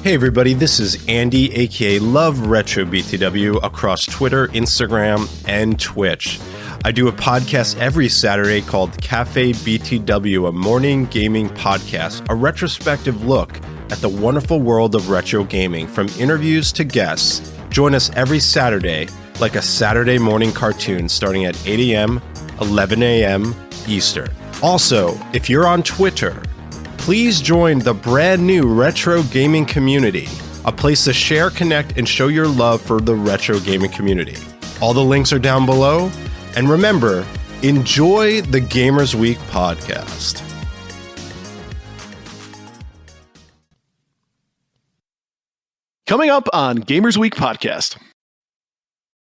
Hey everybody, this is Andy, aka Love Retro BTW, across Twitter, Instagram, and Twitch. I do a podcast every Saturday called Cafe BTW, a morning gaming podcast, a retrospective look at the wonderful world of retro gaming, from interviews to guests. Join us every Saturday, like a Saturday morning cartoon, starting at 8 a.m., 11 a.m. Eastern. Also, if you're on Twitter, please join the brand new retro gaming community, a place to share, connect, and show your love for the retro gaming community. All the links are down below. And remember, enjoy the Gamers Week podcast. Coming up on Gamers Week podcast.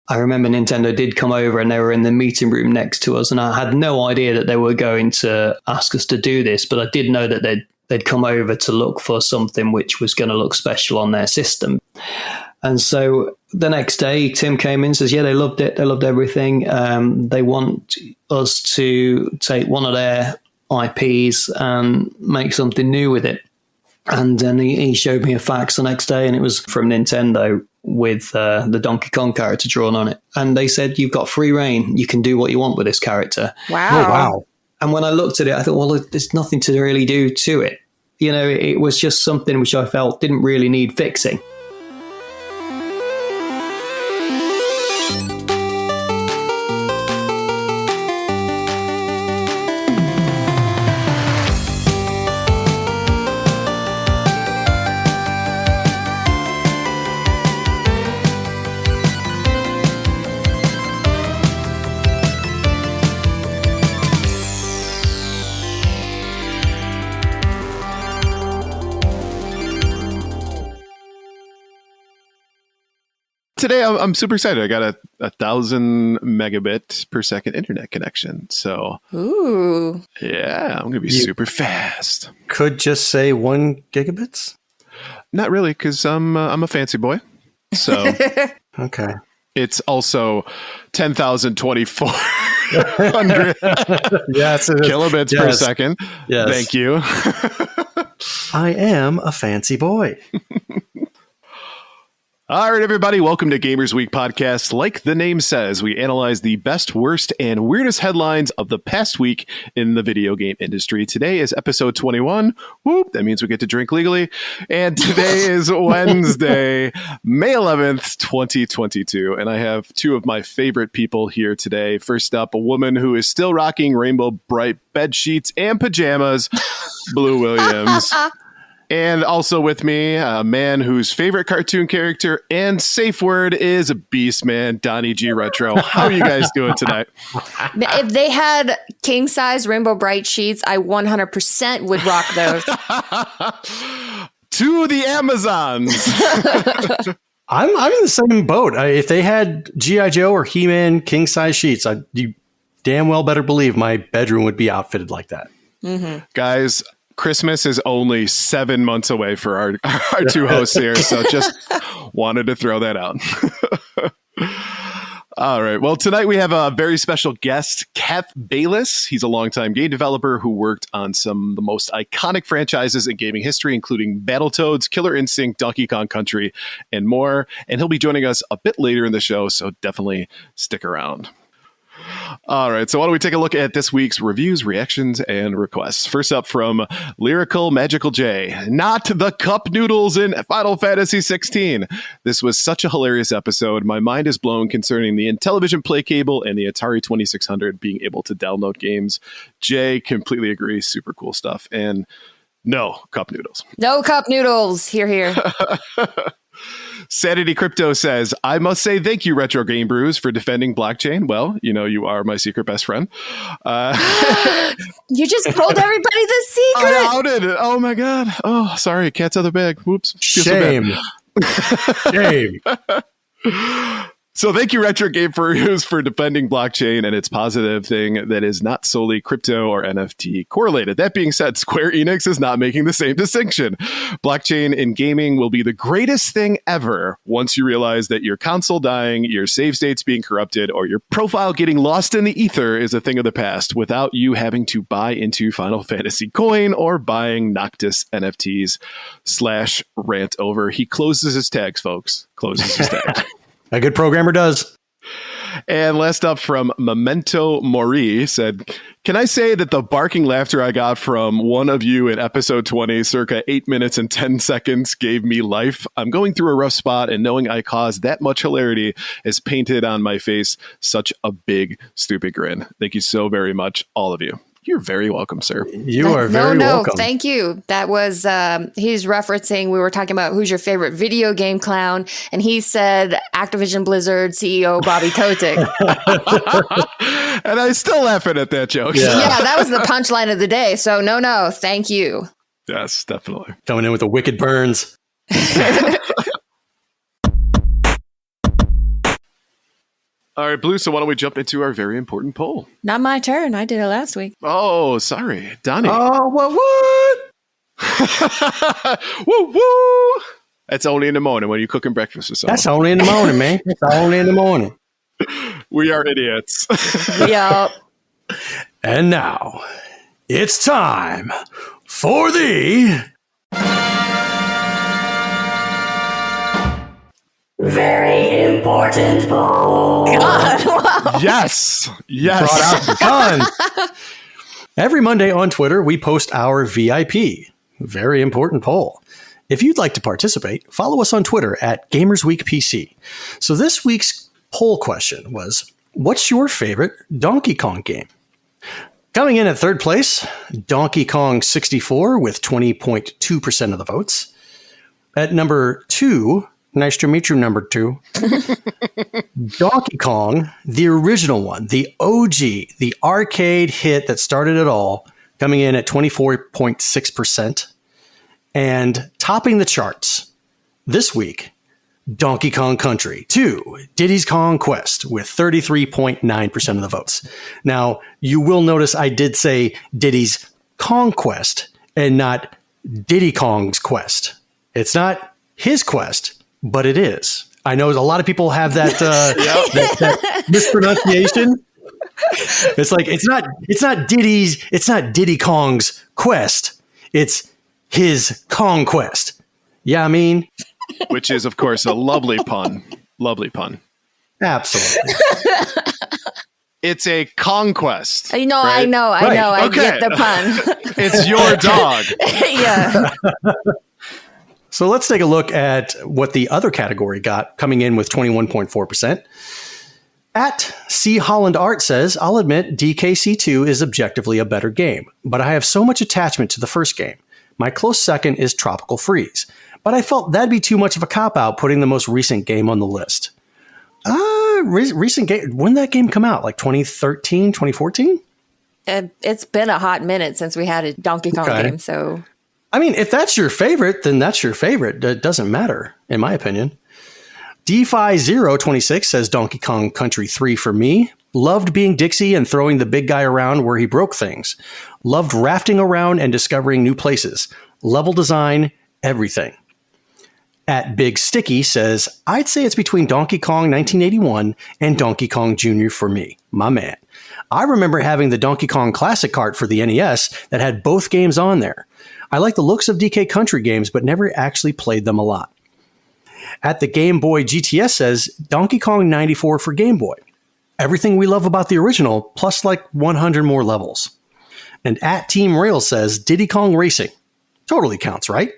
I remember Nintendo did come over and they were in the meeting room next to us, and I had no idea that they were going to ask us to do this, but I did know that they'd come over to look for something which was going to look special on their system. And so the next day, Tim came in and says, yeah, they loved it. They loved everything. They want us to take one of their IPs and make something new with it. And then he showed me a fax the next day, and it was from Nintendo with the Donkey Kong character drawn on it. And they said, you've got free reign. You can do what you want with this character. Wow. Oh, wow. And when I looked at it, I thought, well, there's nothing to really do to it. You know, it was just something which I felt didn't really need fixing. Today, I'm super excited. I got a 1,000 megabit per second internet connection. So, ooh, yeah, I'm going to be super fast. Could just say 1 gigabits? Not really, because I'm a fancy boy. So, Okay. It's also 10,024 Yes, kilobits per second. Yes. Thank you. I am a fancy boy. All right, everybody, welcome to Gamers Week podcast. Like the name says, we analyze the best, worst, and weirdest headlines of the past week in the video game industry. Today is episode 21. Whoop, that means we get to drink legally. And today is Wednesday, May 11th, 2022. And I have two of my favorite people here today. First up, a woman who is still rocking rainbow bright bed sheets and pajamas, Blue Williams. And also with me, a man whose favorite cartoon character and safe word is Beast Man, Donnie G Retro. How are you guys doing tonight? If they had king size rainbow bright sheets, I 100% would rock those. To the Amazons. I'm in the same boat. If they had G.I. Joe or He-Man king size sheets, you damn well better believe my bedroom would be outfitted like that. Mm-hmm. Guys, Christmas is only 7 months away for our two hosts here, so just wanted to throw that out. All right. Well, tonight we have a very special guest, Kev Bayliss. He's a longtime game developer who worked on some of the most iconic franchises in gaming history, including Battletoads, Killer Instinct, Donkey Kong Country, and more. And he'll be joining us a bit later in the show, so definitely stick around. All right, so why don't we take a look at this week's reviews, reactions, and requests. First up from Lyrical Magical J. Not the cup noodles in Final Fantasy 16. This was such a hilarious episode. My mind is blown concerning the Intellivision Play Cable and the Atari 2600 being able to download games. Jay, completely agree. Super cool stuff. And no cup noodles. No cup noodles. Hear, hear. Sanity Crypto says, I must say thank you, Retro Game Brews, for defending blockchain. Well, you know, you are my secret best friend. You just told everybody the secret. I outed it. Oh, my God. Oh, sorry. Cat's out of the bag. Whoops. Shame. Shame. So thank you, Retro Game Furries, for defending blockchain and its positive thing that is not solely crypto or NFT correlated. That being said, Square Enix is not making the same distinction. Blockchain in gaming will be the greatest thing ever once you realize that your console dying, your save states being corrupted, or your profile getting lost in the ether is a thing of the past without you having to buy into Final Fantasy coin or buying Noctis NFTs / rant over. He closes his tags, folks. Closes his tags. A good programmer does. And last up from Memento Mori said, can I say that the barking laughter I got from one of you in episode 20, circa 8 minutes and 10 seconds, gave me life? I'm going through a rough spot, and knowing I caused that much hilarity is painted on my face such a big, stupid grin. Thank you so very much, all of you. You're very welcome, sir. You are very welcome. Thank you. That was, he's referencing, we were talking about who's your favorite video game clown, and he said Activision Blizzard CEO Bobby Kotick. And I still laughing at that joke. Yeah, that was the punchline of the day. So no, thank you. Yes, definitely. Coming in with the wicked burns. All right, Blue, so why don't we jump into our very important poll? Not my turn. I did it last week. Oh, sorry. Donnie. Oh, what? Woo, woo. That's only in the morning when you're cooking breakfast or something. That's only in the morning, man. It's only in the morning. We are idiots. Yep. And now, it's time for the... Very important poll. God, wow. Yes. Brought out the gun. Every Monday on Twitter, we post our VIP, very important poll. If you'd like to participate, follow us on Twitter at GamersWeekPC. So this week's poll question was, what's your favorite Donkey Kong game? Coming in at third place, Donkey Kong 64 with 20.2% of the votes. At number 2, nice to meet you, number 2. Donkey Kong, the original one, the OG, the arcade hit that started it all, coming in at 24.6%. And topping the charts this week, Donkey Kong Country 2, Diddy's Kong Quest with 33.9% of the votes. Now, you will notice I did say Diddy's Kong Quest and not Diddy Kong's Quest. It's not his quest, but it is. I know a lot of people have that, that mispronunciation. It's like it's not Diddy Kong's quest. It's his conquest. Yeah, I mean, which is of course a lovely pun. Lovely pun. Absolutely. It's a conquest. I know. Right? I Okay. get the pun. It's your dog. Yeah. So let's take a look at what the other category got, coming in with 21.4%. At C. Holland Art says, I'll admit DKC2 is objectively a better game, but I have so much attachment to the first game. My close second is Tropical Freeze, but I felt that'd be too much of a cop-out putting the most recent game on the list. Recent game, when did that game come out? Like 2013, 2014? It's been a hot minute since we had a Donkey Kong game, so... I mean, if that's your favorite, then that's your favorite. It doesn't matter, in my opinion. DeFi026 says Donkey Kong Country 3 for me. Loved being Dixie and throwing the big guy around where he broke things. Loved rafting around and discovering new places. Level design, everything. At Big Sticky says, I'd say it's between Donkey Kong 1981 and Donkey Kong Jr. for me. My man. I remember having the Donkey Kong Classic cart for the NES that had both games on there. I like the looks of DK Country games, but never actually played them a lot. At the Game Boy GTS says, Donkey Kong 94 for Game Boy. Everything we love about the original, plus like 100 more levels. And at Team Rail says, Diddy Kong Racing. Totally counts, right?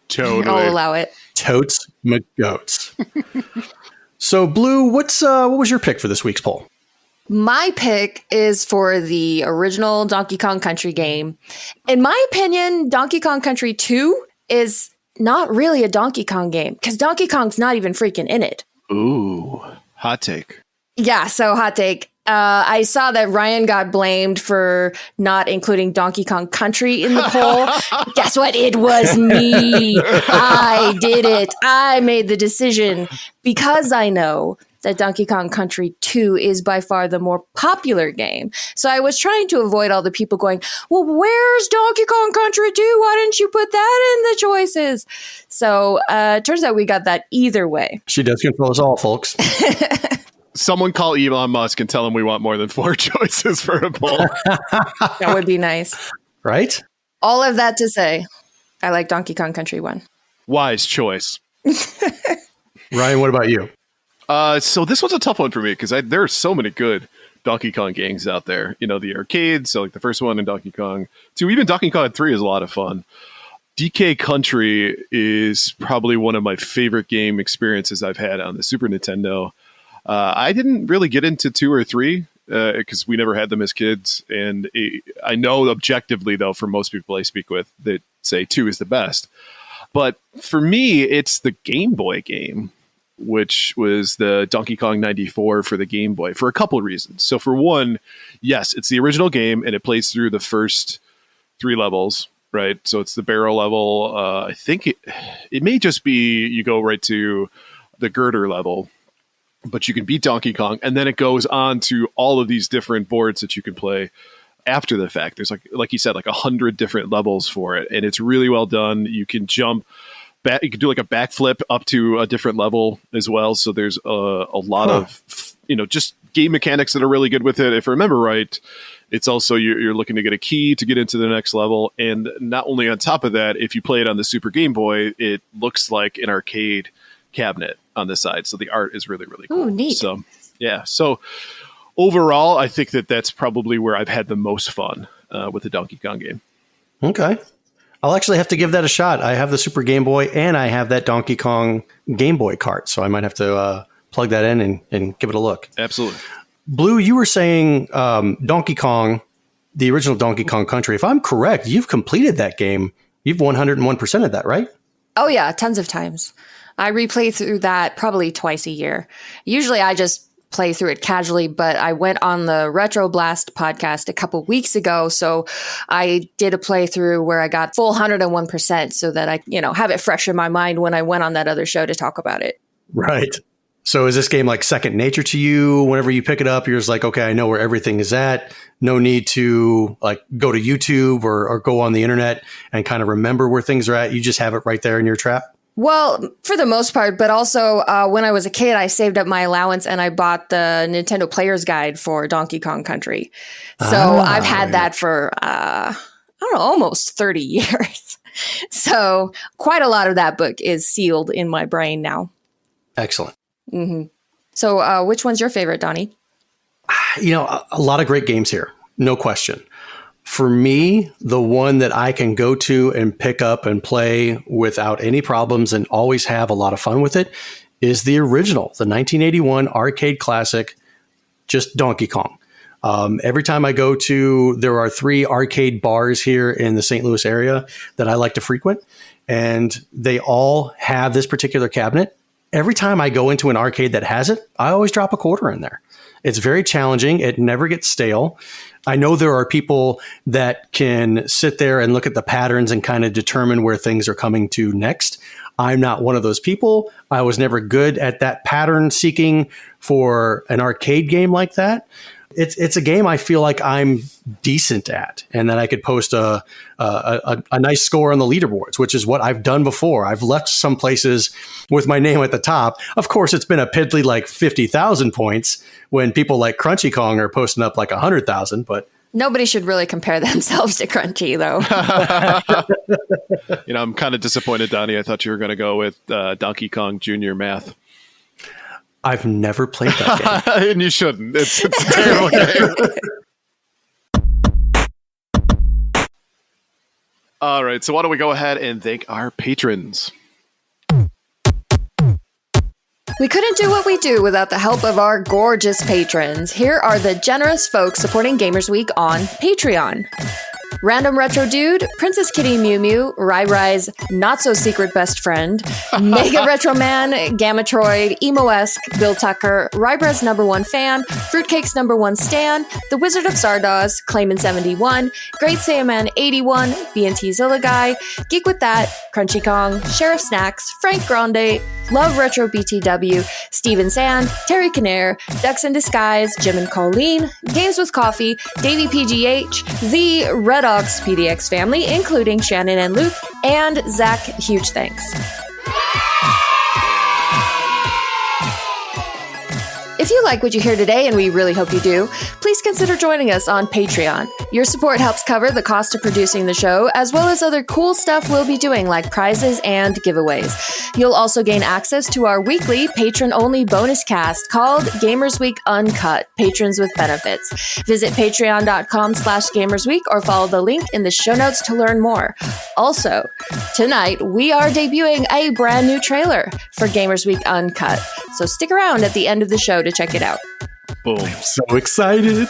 Totally. I'll allow it. Totes McGoats. So, Blue, what was your pick for this week's poll? My pick is for the original Donkey Kong Country game. In my opinion, Donkey Kong Country 2 is not really a Donkey Kong game because Donkey Kong's not even freaking in it. Ooh, hot take. Yeah, so hot take. I saw that Ryan got blamed for not including Donkey Kong Country in the poll. Guess what? It was me. I did it. I made the decision because I know that Donkey Kong Country 2 is by far the more popular game. So I was trying to avoid all the people going, well, where's Donkey Kong Country 2? Why didn't you put that in the choices? So it turns out we got that either way. She does control us all, folks. Someone call Elon Musk and tell him we want more than 4 choices for a poll. That would be nice. Right? All of that to say, I like Donkey Kong Country 1. Wise choice. Ryan, what about you? So this was a tough one for me because there are so many good Donkey Kong games out there. You know, the arcades, so like the first one in Donkey Kong 2, even Donkey Kong 3 is a lot of fun. DK Country is probably one of my favorite game experiences I've had on the Super Nintendo. I didn't really get into 2 or 3 because we never had them as kids. And I know objectively, though, for most people I speak with, that say 2 is the best. But for me, it's the Game Boy game, which was the Donkey Kong 94 for the Game Boy, for a couple of reasons. So for one, yes, it's the original game, and it plays through the first 3 levels, right? So it's the barrel level. I think it may just be you go right to the girder level, but you can beat Donkey Kong, and then it goes on to all of these different boards that you can play after the fact. There's like you said, like 100 different levels for it, and it's really well done. You can jump back, you can do like a backflip up to a different level as well. So there's a lot of, just game mechanics that are really good with it. If I remember right, it's also you're looking to get a key to get into the next level. And not only on top of that, if you play it on the Super Game Boy, it looks like an arcade cabinet on the side. So the art is really, really cool. Ooh, neat. So, yeah. So overall, I think that's probably where I've had the most fun with the Donkey Kong game. Okay. I'll actually have to give that a shot. I have the Super Game Boy and I have that Donkey Kong Game Boy cart. So I might have to plug that in and give it a look. Absolutely. Blue, you were saying Donkey Kong, the original Donkey Kong Country. If I'm correct, you've completed that game. You've 101% of that, right? Oh, yeah, tons of times. I replay through that probably twice a year. Usually I just play through it casually, but I went on the Retro Blast podcast a couple weeks ago, so I did a playthrough where I got full 101% so that I, have it fresh in my mind when I went on that other show to talk about it. Right. So is this game like second nature to you? Whenever you pick it up, you're just like, okay, I know where everything is at. No need to like go to YouTube or go on the internet and kind of remember where things are at. You just have it right there in your trap. Well, for the most part, but also when I was a kid, I saved up my allowance and I bought the Nintendo Player's Guide for Donkey Kong Country. So I've had that for, almost 30 years. So quite a lot of that book is sealed in my brain now. Excellent. Mm-hmm. So which one's your favorite, Donnie? A lot of great games here. No question. For me, the one that I can go to and pick up and play without any problems and always have a lot of fun with it is the original, the 1981 arcade classic, just Donkey Kong. Every time I go to, there are 3 arcade bars here in the St. Louis area that I like to frequent, and they all have this particular cabinet. Every time I go into an arcade that has it, I always drop a quarter in there. It's very challenging. It never gets stale. I know there are people that can sit there and look at the patterns and kind of determine where things are coming to next. I'm not one of those people. I was never good at that pattern seeking for an arcade game like that. It's a game I feel like I'm decent at, and that I could post a nice score on the leaderboards, which is what I've done before. I've left some places with my name at the top. Of course, it's been a piddly like 50,000 points when people like Crunchy Kong are posting up like 100,000, but nobody should really compare themselves to Crunchy, though. I'm kind of disappointed, Donnie. I thought you were going to go with Donkey Kong Junior Math. I've never played that game. And you shouldn't. It's a terrible game. All right, so why don't we go ahead and thank our patrons. We couldn't do what we do without the help of our gorgeous patrons. Here are the generous folks supporting Gamers Week on Patreon. Random Retro Dude, Princess Kitty Mew Mew, Rai Rai's not-so-secret best friend, Mega Retro Man, Gamma Troid, Emo-esque, Bill Tucker, Rybra's #1 fan, Fruitcake's #1 stan, The Wizard of Zardoz, Clayman71, Great Saiyaman 81, BNT Zilla Guy, Geek With That, Crunchy Kong, Sheriff Snacks, Frank Grande, Love Retro BTW, Steven Sand, Terry Kinnair, Ducks in Disguise, Jim and Colleen, Games with Coffee, Davey PGH, the Red Ox PDX family, including Shannon and Luke, and Zach. Huge thanks. If you like what you hear today, and we really hope you do, please consider joining us on Patreon. Your support helps cover the cost of producing the show, as well as other cool stuff we'll be doing like prizes and giveaways. You'll also gain access to our weekly patron-only bonus cast called Gamers Week Uncut, Patrons with Benefits. Visit patreon.com/gamersweek or follow the link in the show notes to learn more. Also, tonight we are debuting a brand new trailer for Gamers Week Uncut, so stick around at the end of the show to check it out. Boom. I'm so excited.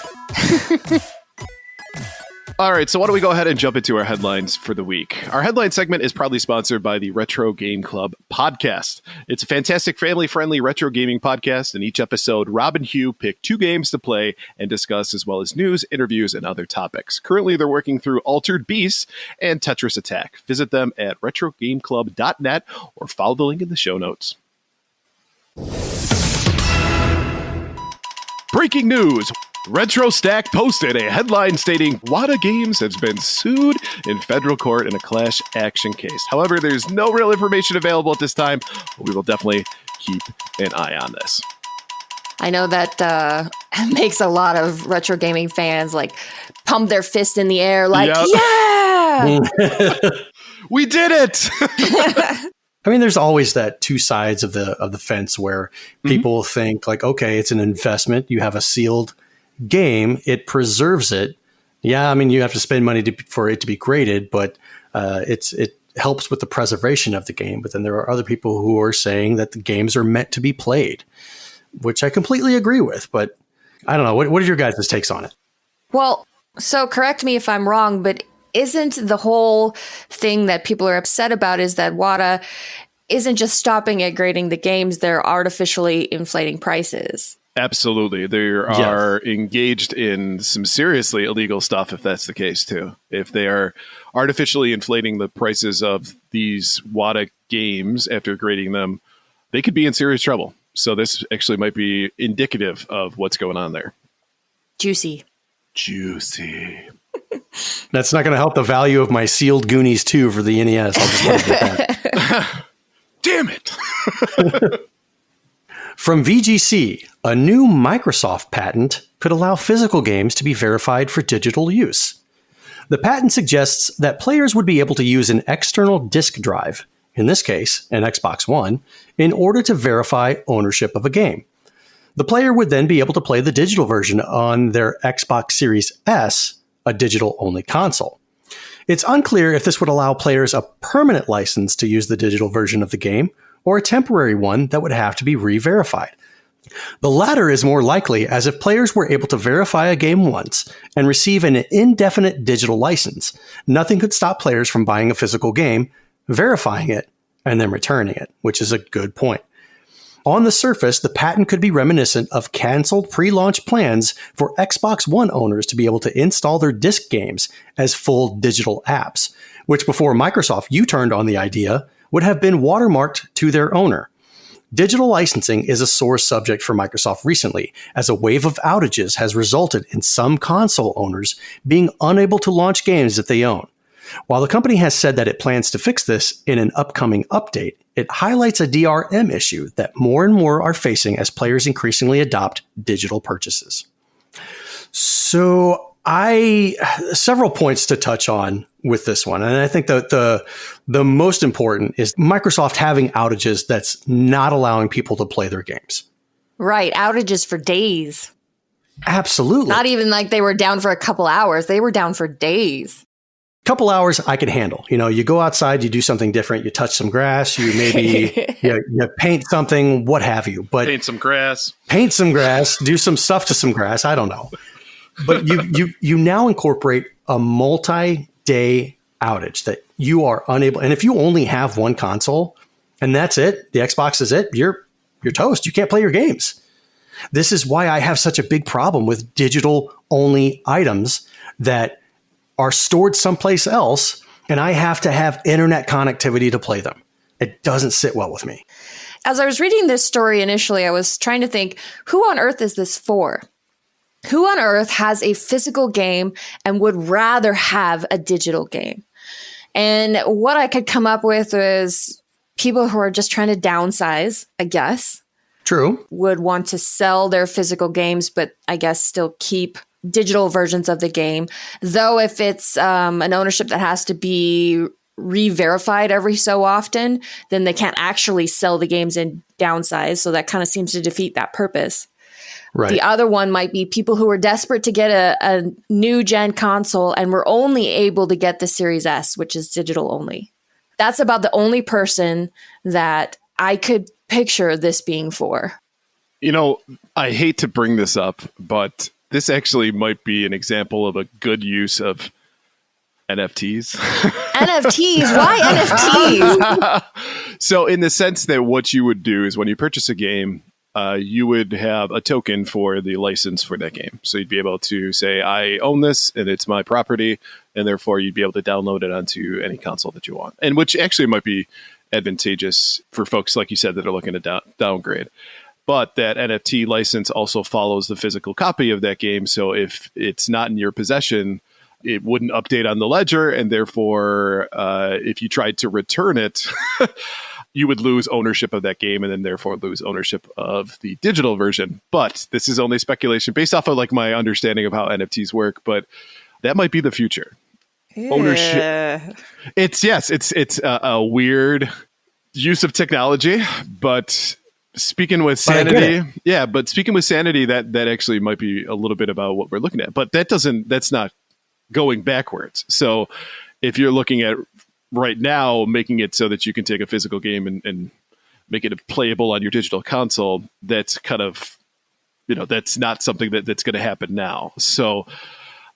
All right, so why don't we go ahead and jump into our headlines for the week. Our headline segment is proudly sponsored by the Retro Game Club podcast. It's a fantastic family-friendly retro gaming podcast. In each episode, Rob and Hugh pick 2 games to play and discuss, as well as news, interviews, and other topics. Currently, they're working through Altered Beasts and Tetris Attack. Visit them at retrogameclub.net or follow the link in the show notes. Breaking news! RetroStack posted a headline stating Wata Games has been sued in federal court in a class action case. However, there's no real information available at this time, but we will definitely keep an eye on this. I know that makes a lot of retro gaming fans like pump their fist in the air like, Yep. yeah! We did it! I mean, there's always that two sides of the fence where people think like, okay, it's an investment. You have a sealed game. It preserves it. Yeah, I mean, you have to spend money for it to be graded, but it helps with the preservation of the game. But then there are other people who are saying that the games are meant to be played, which I completely agree with. But I don't know. What are your guys' takes on it? Well, so correct me if I'm wrong, but isn't the whole thing that people are upset about is that Wata isn't just stopping at grading the games, they're artificially inflating prices. Absolutely. They are engaged in some seriously illegal stuff if that's the case too. If they are artificially inflating the prices of these Wata games after grading them, they could be in serious trouble. So this actually might be indicative of what's going on there. Juicy. That's not going to help the value of my sealed Goonies 2 for the NES. I'll just let you get that. Damn it. From VGC, a new Microsoft patent could allow physical games to be verified for digital use. The patent suggests that players would be able to use an external disk drive, in this case, an Xbox One, in order to verify ownership of a game. The player would then be able to play the digital version on their Xbox Series S, a digital-only console. It's unclear if this would allow players a permanent license to use the digital version of the game, or a temporary one that would have to be re-verified. The latter is more likely, as if players were able to verify a game once and receive an indefinite digital license, nothing could stop players from buying a physical game, verifying it, and then returning it, which is a good point. On the surface, the patent could be reminiscent of canceled pre-launch plans for Xbox One owners to be able to install their disc games as full digital apps, which before Microsoft U-turned on the idea would have been watermarked to their owner. Digital licensing is a sore subject for Microsoft recently, as a wave of outages has resulted in some console owners being unable to launch games that they own. While the company has said that it plans to fix this in an upcoming update, it highlights a DRM issue that more and more are facing as players increasingly adopt digital purchases. So several points to touch on with this one. And I think that the most important is Microsoft having outages that's not allowing people to play their games. Right. Outages for days. Absolutely. Not even like they were down for a couple hours. They were down for days. Couple hours I can handle. You know, you go outside, you do something different, you touch some grass, you maybe you paint something, what have you. But paint some grass, do some stuff to some grass. I don't know. But you now incorporate a multi-day outage that you are unable. And if you only have one console and that's it, the Xbox is it, you're toast. You can't play your games. This is why I have such a big problem with digital only items that are stored someplace else, and I have to have internet connectivity to play them. It doesn't sit well with me. as I was reading this story initially, I was trying to think, who on earth is this for? Who on earth has a physical game and would rather have a digital game? And what I could come up with was people who are just trying to downsize, I guess. True. Would want to sell their physical games, but I guess still keep digital versions of the game. Though if it's an ownership that has to be re-verified every so often, then they can't actually sell the games and downsize. So that kind of seems to defeat that purpose. Right. The other one might be people who are desperate to get a new gen console and were only able to get the Series S, which is digital only. That's about the only person that I could picture this being for. You know, I hate to bring this up, but this actually might be an example of a good use of NFTs. NFTs? Why NFTs? So in the sense that what you would do is when you purchase a game, you would have a token for the license for that game. So you'd be able to say, I own this and it's my property, and therefore you'd be able to download it onto any console that you want. And which actually might be advantageous for folks, like you said, that are looking to downgrade. But that NFT license also follows the physical copy of that game. So if it's not in your possession, it wouldn't update on the ledger. And therefore, if you tried to return it, you would lose ownership of that game and then therefore lose ownership of the digital version. But this is only speculation based off of like my understanding of how NFTs work. But that might be the future. Yeah. Ownership. It's a weird use of technology, but speaking with sanity, that actually might be a little bit about what we're looking at. But that's not going backwards. So if you're looking at right now, making it so that you can take a physical game and make it playable on your digital console, that's kind of, that's not something that's going to happen now. So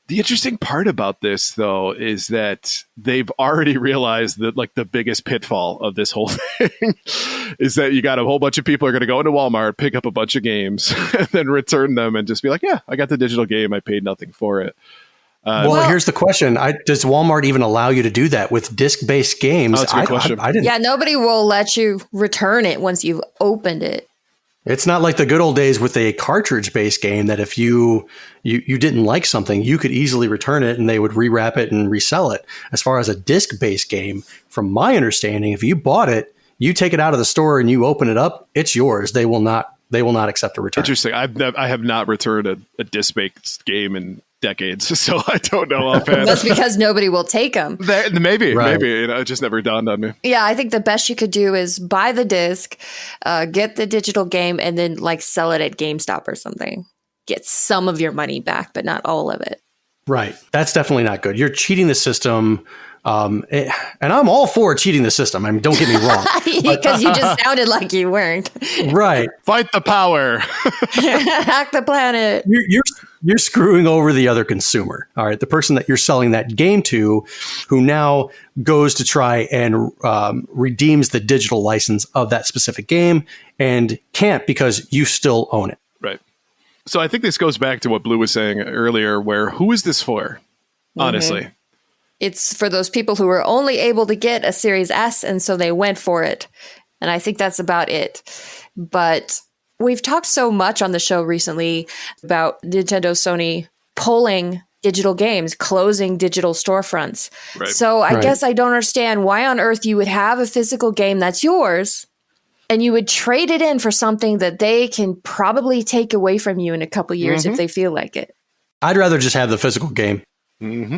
the interesting part about this, though, is that they've already realized that like the biggest pitfall of this whole thing is that you got a whole bunch of people are going to go into Walmart, pick up a bunch of games, and then return them and just be like, yeah, I got the digital game. I paid nothing for it. Well, here's the question. Does Walmart even allow you to do that with disc-based games? Oh, that's a good question. I didn't. Yeah, nobody will let you return it once you've opened it. It's not like the good old days with a cartridge-based game that if you didn't like something, you could easily return it and they would rewrap it and resell it. As far as a disc-based game, from my understanding, if you bought it, you take it out of the store and you open it up, it's yours. They will not accept a return. Interesting. I have not returned a disc-based game in decades, so I don't know offhand. That's because nobody will take them. Maybe. It just never dawned on me. Yeah, I think the best you could do is buy the disc, get the digital game, and then like sell it at GameStop or something. Get some of your money back, but not all of it. Right. That's definitely not good. You're cheating the system. And I'm all for cheating the system. I mean, don't get me wrong. Because you just sounded like you weren't. Right. Fight the power. Hack the planet. You're screwing over the other consumer. All right. The person that you're selling that game to, who now goes to try and redeems the digital license of that specific game and can't because you still own it. Right. So I think this goes back to what Blue was saying earlier, where who is this for? Honestly. Mm-hmm. It's for those people who were only able to get a Series S, and so they went for it. And I think that's about it. But we've talked so much on the show recently about Nintendo, Sony pulling digital games, closing digital storefronts. Right. So I guess I don't understand why on earth you would have a physical game that's yours and you would trade it in for something that they can probably take away from you in a couple years if they feel like it. I'd rather just have the physical game. Mm-hmm.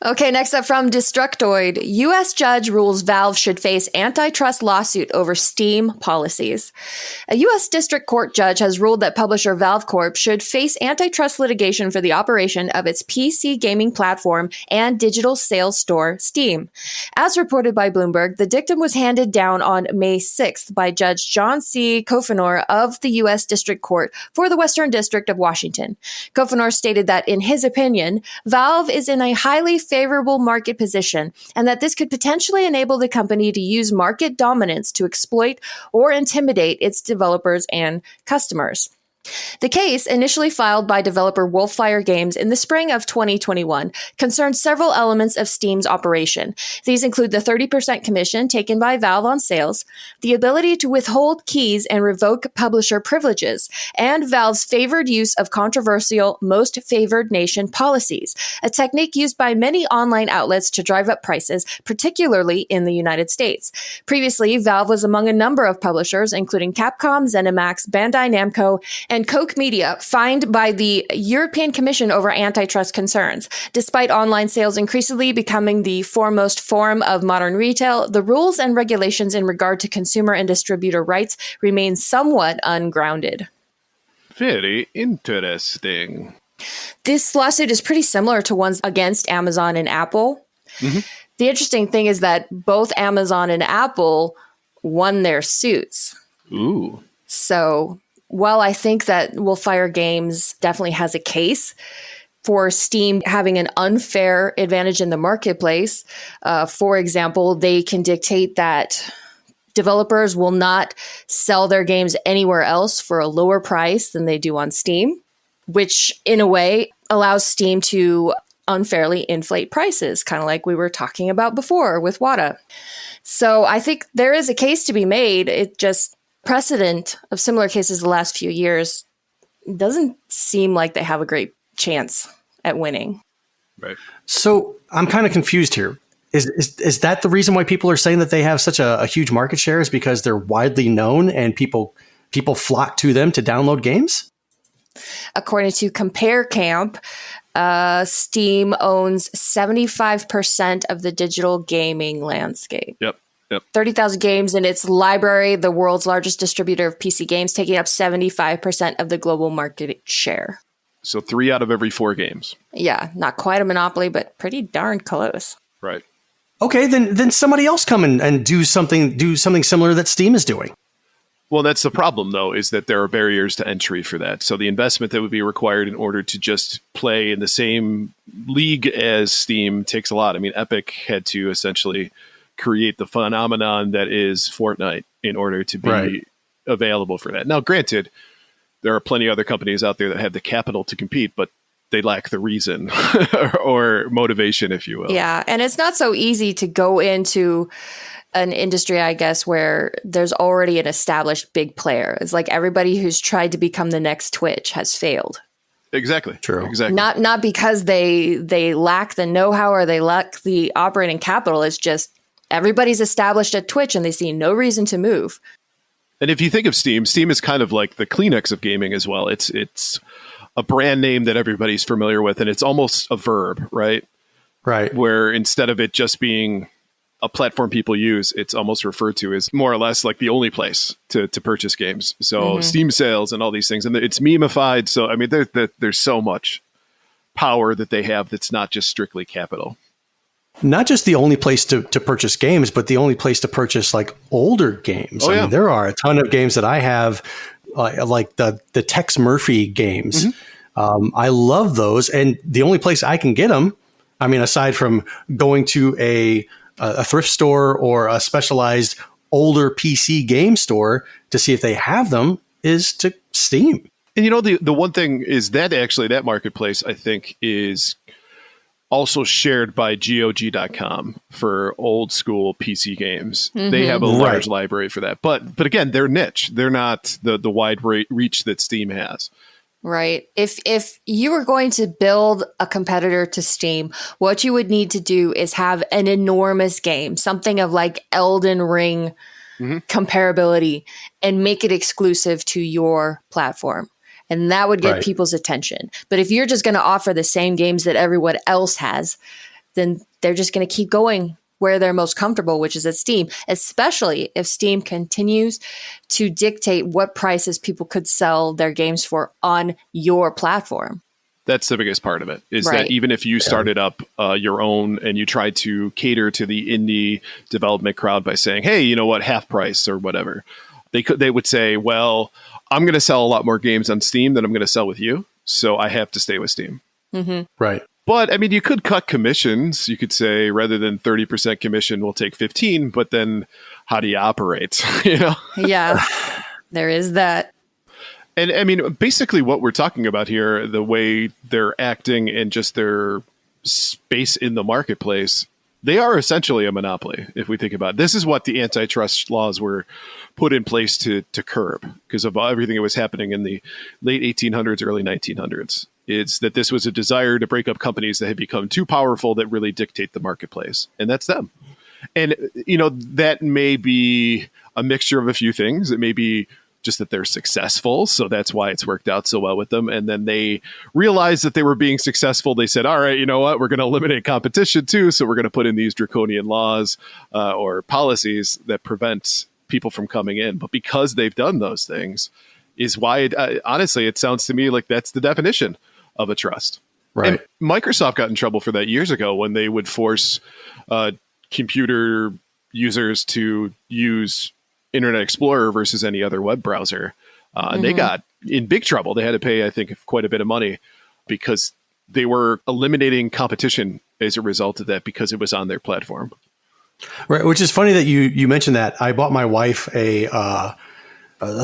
Okay, next up from Destructoid. U.S. judge rules Valve should face antitrust lawsuit over Steam policies. A U.S. district court judge has ruled that publisher Valve Corp should face antitrust litigation for the operation of its PC gaming platform and digital sales store, Steam. As reported by Bloomberg, the dictum was handed down on May 6th by Judge John C. Kofanor of the U.S. District Court for the Western District of Washington. Kofanor stated that, in his opinion, Valve is in a highly favorable market position, and that this could potentially enable the company to use market dominance to exploit or intimidate its developers and customers. The case, initially filed by developer Wolfire Games in the spring of 2021, concerns several elements of Steam's operation. These include the 30% commission taken by Valve on sales, the ability to withhold keys and revoke publisher privileges, and Valve's favored use of controversial most favored nation policies, a technique used by many online outlets to drive up prices, particularly in the United States. Previously, Valve was among a number of publishers, including Capcom, ZeniMax, Bandai Namco, and Koch Media, fined by the European Commission over antitrust concerns. Despite online sales increasingly becoming the foremost form of modern retail, the rules and regulations in regard to consumer and distributor rights remain somewhat ungrounded. Very interesting. This lawsuit is pretty similar to ones against Amazon and Apple. Mm-hmm. The interesting thing is that both Amazon and Apple won their suits. Ooh. So while I think that Wolfire Games definitely has a case for Steam having an unfair advantage in the marketplace, for example, they can dictate that developers will not sell their games anywhere else for a lower price than they do on Steam, which in a way allows Steam to unfairly inflate prices, kind of like we were talking about before with WATA. So I think there is a case to be made. It just precedent of similar cases the last few years doesn't seem like they have a great chance at winning. Right. So I'm kind of confused here. Is that the reason why people are saying that they have such a huge market share, is because they're widely known and people flock to them to download games? According to Compare Camp, Steam owns 75% of the digital gaming landscape. Yep. 30,000 games in its library, the world's largest distributor of PC games, taking up 75% of the global market share. So 3 out of every 4 games. Yeah, not quite a monopoly, but pretty darn close. Right. Okay, then somebody else come in and do something similar that Steam is doing. Well, that's the problem, though, is that there are barriers to entry for that. So the investment that would be required in order to just play in the same league as Steam takes a lot. I mean, Epic had to essentially create the phenomenon that is Fortnite in order to be available for that. Now, granted, there are plenty of other companies out there that have the capital to compete, but they lack the reason or motivation, if you will. Yeah, and it's not so easy to go into an industry, I guess, where there's already an established big player. It's like everybody who's tried to become the next Twitch has failed. Exactly. True. Exactly. Not because they lack the know-how or they lack the operating capital. It's just everybody's established at Twitch and they see no reason to move. And if you think of Steam is kind of like the Kleenex of gaming as well. It's a brand name that everybody's familiar with, and it's almost a verb, right? Right. Where instead of it just being a platform people use, it's almost referred to as more or less like the only place to purchase games. So Steam sales and all these things, and it's memeified. So, I mean, there's so much power that they have that's not just strictly capital. Not just the only place to purchase games, but the only place to purchase like older games. Oh, I yeah. mean, there are a ton of games that I have, like the Tex Murphy games. I love those, and the only place I can get them, I mean, aside from going to a thrift store or a specialized older PC game store to see if they have them, is to Steam. And you know, the one thing is that actually that marketplace, I think, is also shared by GOG.com for old school PC games. They have a large library for that. But again, they're niche. They're not the wide reach that Steam has. Right. If you were going to build a competitor to Steam, what you would need to do is have an enormous game, something of like Elden Ring comparability, and make it exclusive to your platform. And that would get people's attention. But if you're just going to offer the same games that everyone else has, then they're just going to keep going where they're most comfortable, which is at Steam, especially if Steam continues to dictate what prices people could sell their games for on your platform. That's the biggest part of it, is that even if you started up your own and you tried to cater to the indie development crowd by saying, hey, you know what, half price or whatever, they would say, well, I'm going to sell a lot more games on Steam than I'm going to sell with you, so I have to stay with Steam. Right. But, I mean, you could cut commissions. You could say, rather than 30% commission, we'll take 15, but then how do you operate? You know? Yeah, there is that. And I mean, basically what we're talking about here, the way they're acting and just their space in the marketplace, they are essentially a monopoly, if we think about it. This is what the antitrust laws were put in place to curb because of everything that was happening in the late 1800s, early 1900s. It's that this was a desire to break up companies that had become too powerful that really dictate the marketplace. And that's them. And, you know, that may be a mixture of a few things. It may be just that they're successful. So that's why it's worked out so well with them. And then they realized that they were being successful. They said, all right, you know what? We're going to eliminate competition too. So we're going to put in these draconian laws or policies that prevent people from coming in. But because they've done those things is why, honestly, it sounds to me like that's the definition of a trust. Right. And Microsoft got in trouble for that years ago when they would force computer users to use Internet Explorer versus any other web browser. And they got in big trouble. They had to pay, I think, quite a bit of money because they were eliminating competition as a result of that because it was on their platform. Right. Which is funny that you mentioned that. I bought my wife a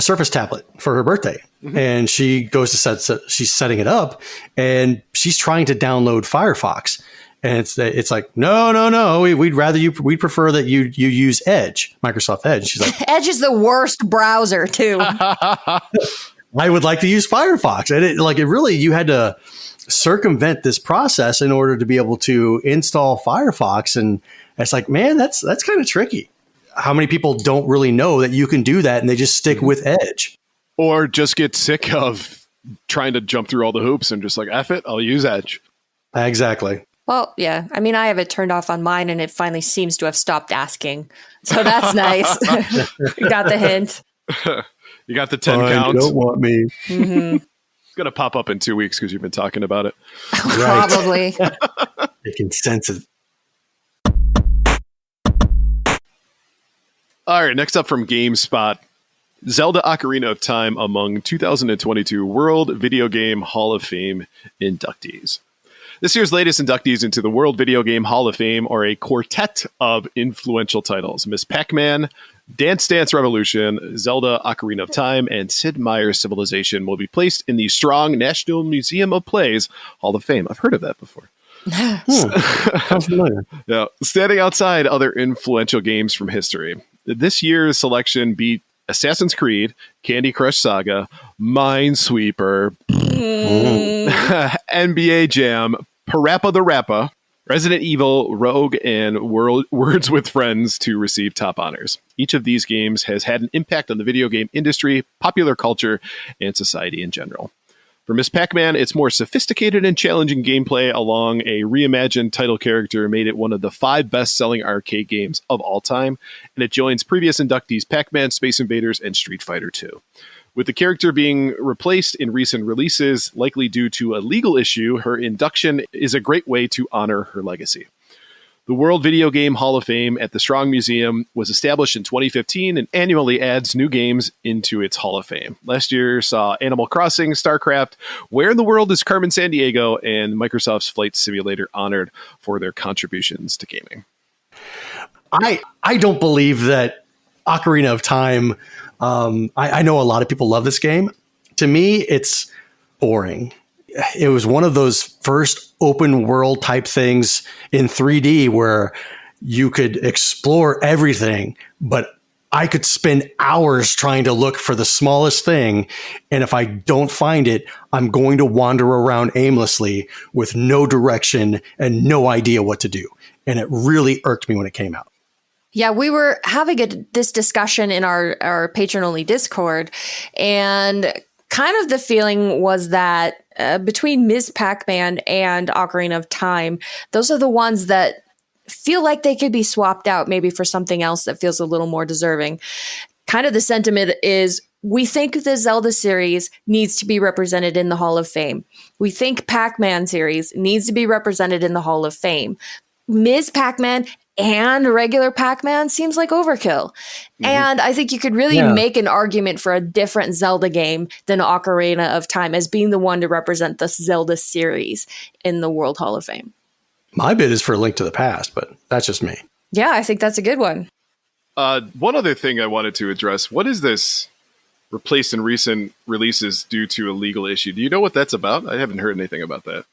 Surface tablet for her birthday. And she goes to she's setting it up and she's trying to download Firefox. And it's like, no. We'd prefer that you use Edge, Microsoft Edge. She's like, Edge is the worst browser too. I would like to use Firefox. And you had to circumvent this process in order to be able to install Firefox. And it's like, man, that's kind of tricky. How many people don't really know that you can do that and they just stick with Edge? Or just get sick of trying to jump through all the hoops and just like, F it, I'll use Edge. Exactly. Well, yeah. I mean, I have it turned off on mine and it finally seems to have stopped asking. So that's nice. You got the hint. You got the 10 count. You don't want me. Mm-hmm. It's going to pop up in 2 weeks because you've been talking about it. Probably. You can sense it. All right, next up from GameSpot, Zelda Ocarina of Time among 2022 World Video Game Hall of Fame inductees. This year's latest inductees into the World Video Game Hall of Fame are a quartet of influential titles. Ms. Pac-Man, Dance Dance Revolution, Zelda Ocarina of Time, and Sid Meier's Civilization will be placed in the Strong National Museum of Play's Hall of Fame. I've heard of that before. Sounds familiar. Yeah, standing outside other influential games from history. This year's selection beat Assassin's Creed, Candy Crush Saga, Minesweeper, NBA Jam, Parappa the Rappa, Resident Evil, Rogue, and Words with Friends to receive top honors. Each of these games has had an impact on the video game industry, popular culture, and society in general. For Ms. Pac-Man, its more sophisticated and challenging gameplay along a reimagined title character made it one of the 5 best-selling arcade games of all time, and it joins previous inductees Pac-Man, Space Invaders, and Street Fighter II. With the character being replaced in recent releases, likely due to a legal issue, her induction is a great way to honor her legacy. The World Video Game Hall of Fame at the Strong Museum was established in 2015 and annually adds new games into its Hall of Fame. Last year saw Animal Crossing, StarCraft, Where in the World is Carmen Sandiego, and Microsoft's Flight Simulator honored for their contributions to gaming. I don't believe that Ocarina of Time, I know a lot of people love this game. To me, it's boring. It was one of those first open world type things in 3D where you could explore everything, but I could spend hours trying to look for the smallest thing. And if I don't find it, I'm going to wander around aimlessly with no direction and no idea what to do. And it really irked me when it came out. Yeah, we were having this discussion in our patron-only Discord, and kind of the feeling was that between Ms. Pac-Man and Ocarina of Time, those are the ones that feel like they could be swapped out maybe for something else that feels a little more deserving. Kind of the sentiment is we think the Zelda series needs to be represented in the Hall of Fame. We think Pac-Man series needs to be represented in the Hall of Fame. Ms. Pac-Man and regular Pac-Man seems like overkill. Mm-hmm. And I think you could really make an argument for a different Zelda game than Ocarina of Time as being the one to represent the Zelda series in the World Hall of Fame. My bid is for Link to the Past, but that's just me. Yeah, I think that's a good one. One other thing I wanted to address. What is this replaced in recent releases due to a legal issue. Do you know what that's about? I haven't heard anything about that.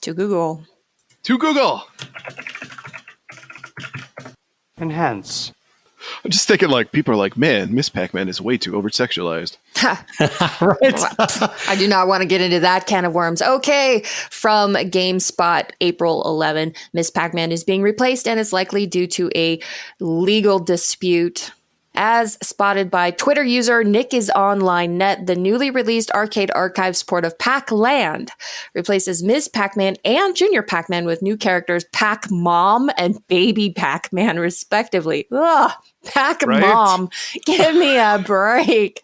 To Google. To Google! Enhance. I'm just thinking, like, people are like, man, Miss Pac-Man is way too over-sexualized. Right. I do not want to get into that can of worms. Okay, from GameSpot, April 11, Miss Pac-Man is being replaced and it's likely due to a legal dispute. As spotted by Twitter user Nick is Online Net, the newly released Arcade Archives port of Pac-Land replaces Ms. Pac-Man and Junior Pac-Man with new characters Pac-Mom and Baby Pac-Man, respectively. Ugh, Pac-Mom, give me a break.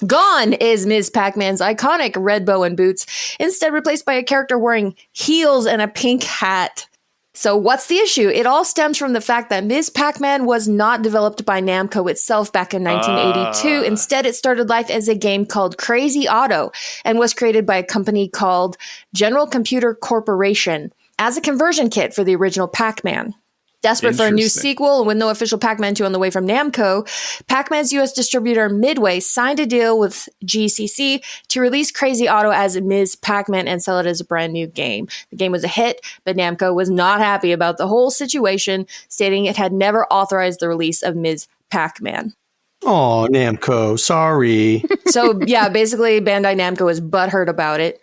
Gone is Ms. Pac-Man's iconic red bow and boots, instead replaced by a character wearing heels and a pink hat. So what's the issue? It all stems from the fact that Ms. Pac-Man was not developed by Namco itself back in 1982. Instead, it started life as a game called Crazy Auto and was created by a company called General Computer Corporation as a conversion kit for the original Pac-Man. Desperate for a new sequel and with no official Pac-Man 2 on the way from Namco, Pac-Man's U.S. distributor Midway signed a deal with GCC to release Crazy Auto as Ms. Pac-Man and sell it as a brand new game. The game was a hit, but Namco was not happy about the whole situation, stating it had never authorized the release of Ms. Pac-Man. Oh, Namco, sorry. So, yeah, basically Bandai Namco is butthurt about it,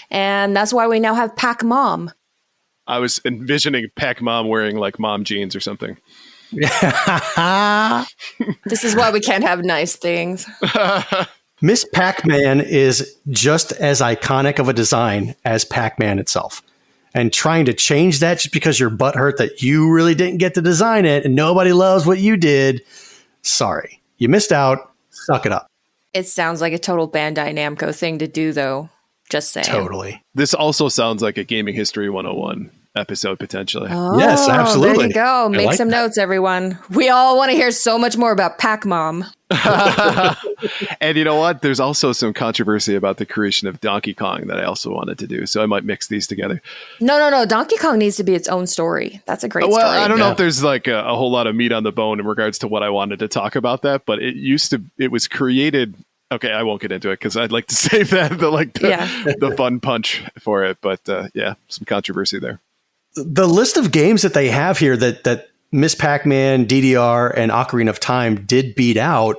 and that's why we now have Pac-Mom. I was envisioning Pac-Mom wearing, like, mom jeans or something. This is why we can't have nice things. Miss Pac-Man is just as iconic of a design as Pac-Man itself. And trying to change that just because you're butthurt that you really didn't get to design it and nobody loves what you did, sorry. You missed out. Suck it up. It sounds like a total Bandai Namco thing to do, though. Just saying. Totally. This also sounds like a Gaming History 101 episode, potentially. Oh, Yes, absolutely. There you go. Make like some notes, everyone. We all want to hear so much more about Pac-Mom. And you know what? There's also some controversy about the creation of Donkey Kong that I also wanted to do. So I might mix these together. No. Donkey Kong needs to be its own story. That's a great story. Well, I don't know if there's like a whole lot of meat on the bone in regards to what I wanted to talk about that, but it was created. Okay, I won't get into it because I'd like to save that, the fun punch for it. But some controversy there. The list of games that they have here that Miss Pac-Man, DDR, and Ocarina of Time did beat out,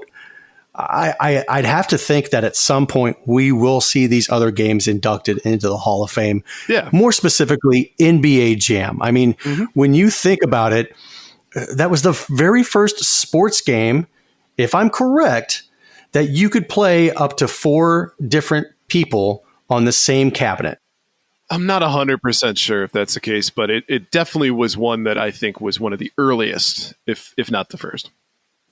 I'd have to think that at some point we will see these other games inducted into the Hall of Fame. Yeah. More specifically, NBA Jam. I mean, when you think about it, that was the very first sports game, if I'm correct, that you could play up to 4 different people on the same cabinet. I'm not 100% sure if that's the case, but it definitely was one that I think was one of the earliest, if not the first.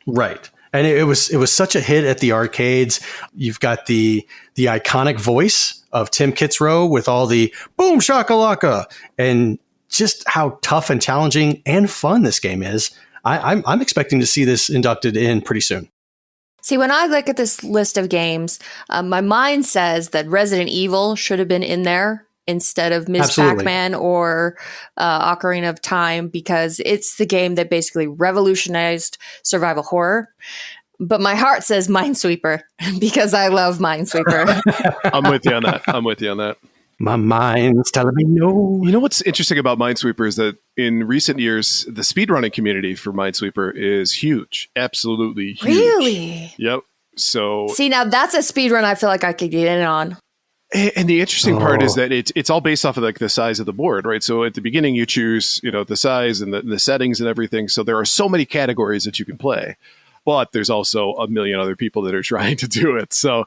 Right. And it was such a hit at the arcades. You've got the iconic voice of Tim Kitzrow with all the boom shakalaka and just how tough and challenging and fun this game is. I'm expecting to see this inducted in pretty soon. See, when I look at this list of games, my mind says that Resident Evil should have been in there instead of Ms. Absolutely. Pac-Man or Ocarina of Time, because it's the game that basically revolutionized survival horror. But my heart says Minesweeper because I love Minesweeper. I'm with you on that. My mind's telling me no. You know what's interesting about Minesweeper is that in recent years, the speedrunning community for Minesweeper is huge. Absolutely huge. Really? Yep. So See, now that's a speedrun I feel like I could get in on. And the interesting part is that it's all based off of like the size of the board, right? So at the beginning, you choose, the size and the settings and everything. So there are so many categories that you can play, but there's also a million other people that are trying to do it. So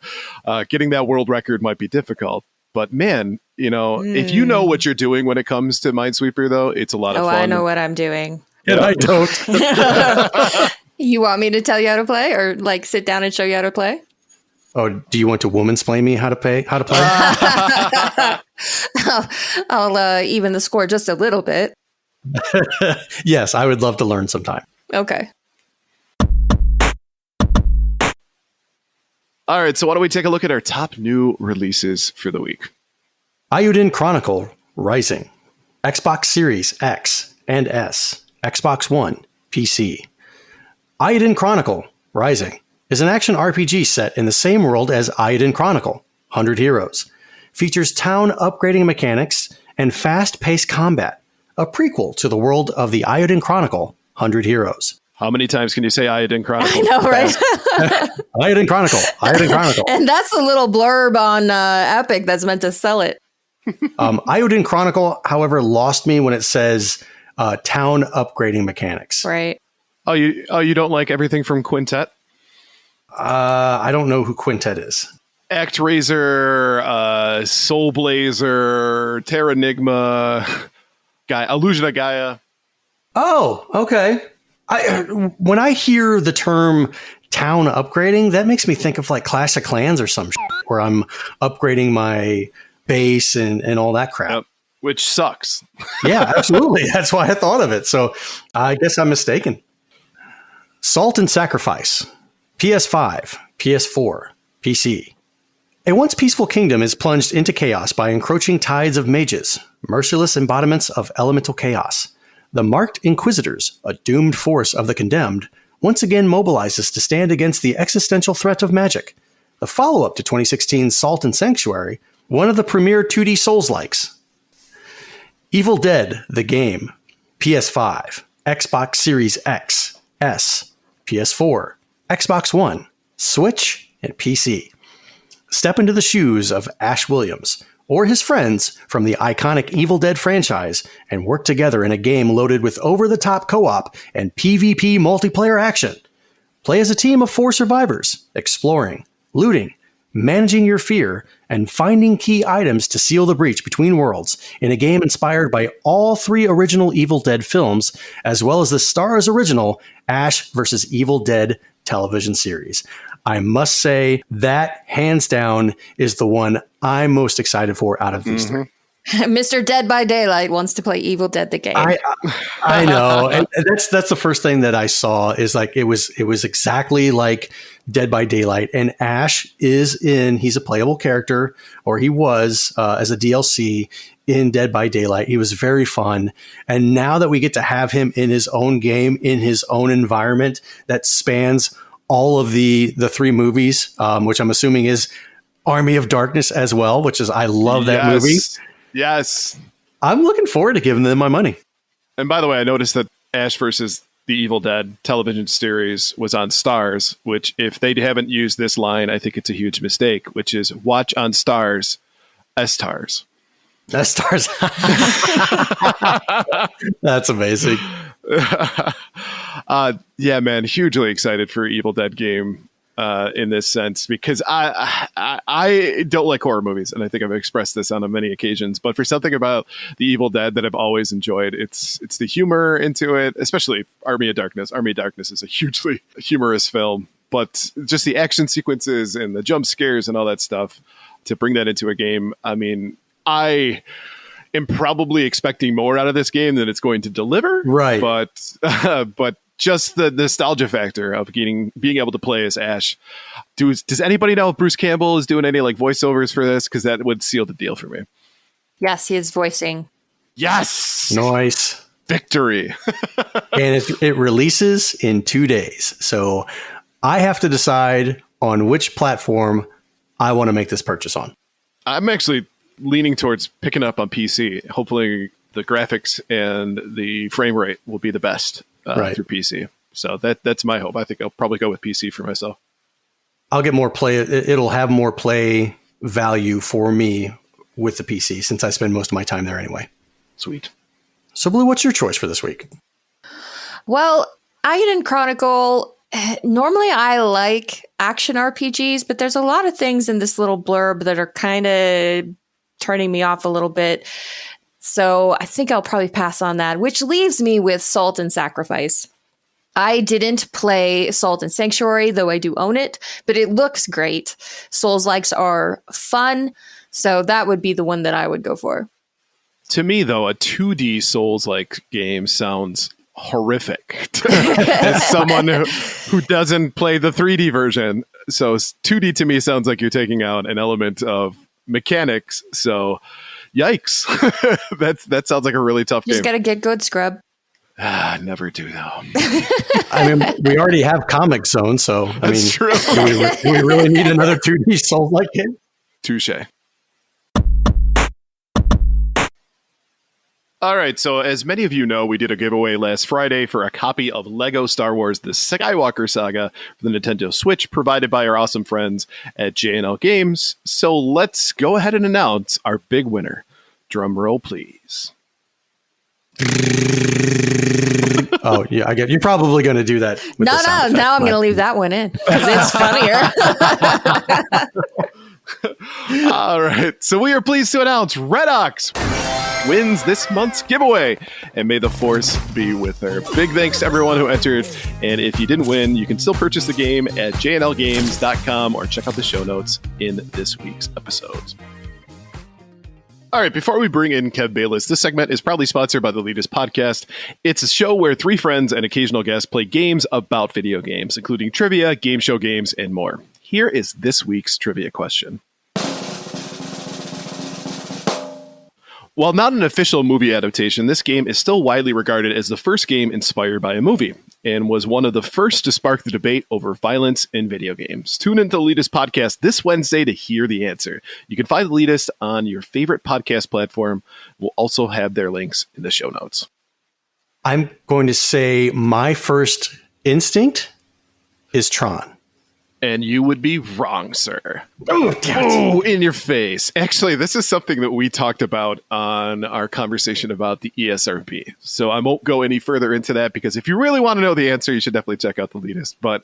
getting that world record might be difficult. But man, if you know what you're doing when it comes to Minesweeper, though, it's a lot of fun. I know what I'm doing. And I don't. You want me to tell you how to play or like sit down and show you how to play? Oh, do you want to womansplain me how to play? I'll even the score just a little bit. Yes, I would love to learn sometime. Okay. All right, so why don't we take a look at our top new releases for the week? Ayuden Chronicle Rising, Xbox Series X and S, Xbox One, PC. Ayuden Chronicle Rising, is an action RPG set in the same world as Iodine Chronicle, 100 Heroes. Features town upgrading mechanics and fast-paced combat, a prequel to the world of the Iodine Chronicle, 100 Heroes. How many times can you say Iodine Chronicle? I know, right? Iodine Chronicle, Iodine Chronicle. And that's a little blurb on Epic that's meant to sell it. Iodine Chronicle, however, lost me when it says town upgrading mechanics. Right. Oh, you don't like everything from Quintet? I don't know who Quintet is. ActRaiser, Soul Blazer, Terranigma, Illusion of Gaia. Oh, okay. When I hear the term town upgrading, that makes me think of like Clash of Clans or some shit, where I'm upgrading my base and all that crap. Yep. Which sucks. Yeah, absolutely. That's why I thought of it. So I guess I'm mistaken. Salt and Sacrifice. PS5, PS4, PC. A once peaceful kingdom is plunged into chaos by encroaching tides of mages, merciless embodiments of elemental chaos. The Marked Inquisitors, a doomed force of the condemned, once again mobilizes to stand against the existential threat of magic. The follow-up to 2016's Salt and Sanctuary, one of the premier 2D Souls-likes. Evil Dead, the game. PS5, Xbox Series X, S, PS4, Xbox One, Switch, and PC. Step into the shoes of Ash Williams or his friends from the iconic Evil Dead franchise and work together in a game loaded with over-the-top co-op and PvP multiplayer action. Play as a team of 4 survivors, exploring, looting, managing your fear, and finding key items to seal the breach between worlds in a game inspired by all 3 original Evil Dead films, as well as the Starz original Ash vs. Evil Dead television series. I must say that, hands down, is the one I'm most excited for out of these 3. Mr. Dead by Daylight wants to play Evil Dead the game. I know, and that's the first thing that I saw is like it was exactly like Dead by Daylight, and Ash he's a playable character, or he was as a DLC in Dead by Daylight. He was very fun, and now that we get to have him in his own game, in his own environment that spans all of the 3 movies, which I'm assuming is Army of Darkness as well, which is I love that movie. Yes. I'm looking forward to giving them my money. And by the way, I noticed that Ash versus the Evil Dead television series was on Starz, which if they haven't used this line, I think it's a huge mistake, which is watch on Starz, S-Tars. S-Tars. That's amazing. Yeah, man, hugely excited for Evil Dead game in this sense, because I don't like horror movies, and I think I've expressed this on many occasions, but for something about the Evil Dead that I've always enjoyed, it's the humor into it, especially Army of Darkness. Army of Darkness is a hugely humorous film, but just the action sequences and the jump scares and all that stuff, to bring that into a game, I mean, I am probably expecting more out of this game than it's going to deliver. Right. But just the nostalgia factor of being able to play as Ash. Does anybody know if Bruce Campbell is doing any like voiceovers for this? Because that would seal the deal for me. Yes, he is voicing. Yes. Nice. Victory. And it releases in 2 days. So I have to decide on which platform I want to make this purchase on. I'm actually leaning towards picking up on PC. Hopefully the graphics and the frame rate will be the best through PC. So that's my hope. I think I'll probably go with PC for myself. I'll get more play. It'll have more play value for me with the PC since I spend most of my time there anyway. Sweet. So Blue, what's your choice for this week? Well, Iodine Chronicle, normally I like action RPGs, but there's a lot of things in this little blurb that are kind of turning me off a little bit. So I think I'll probably pass on that, which leaves me with Salt and Sacrifice. I didn't play Salt and Sanctuary, though I do own it, but it looks great. Souls-likes are fun, so that would be the one that I would go for. To me, though, a 2D Souls-like game sounds horrific as someone who doesn't play the 3D version. So 2D to me sounds like you're taking out an element of mechanics. So yikes. That sounds like a really tough game. Just got to get good, scrub. Never do, though. I mean, we already have Comic Zone, so That's true. Do we really need another 2D Souls-like game? Touche. All right, so as many of you know, we did a giveaway last Friday for a copy of Lego Star Wars The Skywalker Saga for the Nintendo Switch, provided by our awesome friends at J&L Games. So let's go ahead and announce our big winner. Drum roll, please. Oh, yeah, I get you're probably going to do that. With No, the sound effect, now I'm going to leave that one in because it's funnier. All right, so we are pleased to announce Red Ox wins this month's giveaway, and may the force be with her. Big thanks to everyone who entered, and if you didn't win, you can still purchase the game at jnlgames.com or check out the show notes in this week's episode. All right, before we bring in Kev Bayliss, this segment is proudly sponsored by the Elitist Podcast. It's a show where three friends and occasional guests play games about video games, including trivia, game show games, and more. Here is this week's trivia question. While not an official movie adaptation, this game is still widely regarded as the first game inspired by a movie and was one of the first to spark the debate over violence in video games. Tune into the Elitist Podcast this Wednesday to hear the answer. You can find the Elitist on your favorite podcast platform. We'll also have their links in the show notes. I'm going to say my first instinct is Tron. And you would be wrong, sir. Oh, in your face. Actually, this is something that we talked about on our conversation about the ESRB. So I won't go any further into that because if you really want to know the answer, you should definitely check out the Elitist. But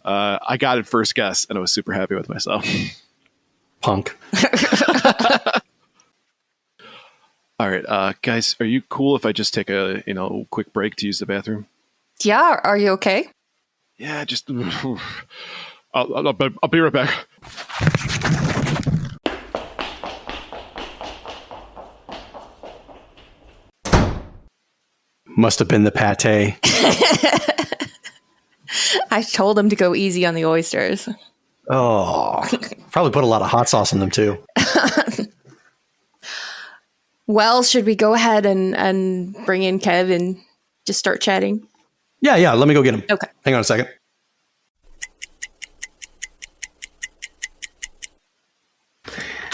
I got it first guess, and I was super happy with myself. Punk. All right, guys, are you cool if I just take a quick break to use the bathroom? Yeah, are you okay? Yeah, just... I'll be right back. Must have been the pate. I told him to go easy on the oysters. Oh, probably put a lot of hot sauce in them too. Well, should we go ahead and bring in Kev and just start chatting? Yeah. Let me go get him. Okay. Hang on a second.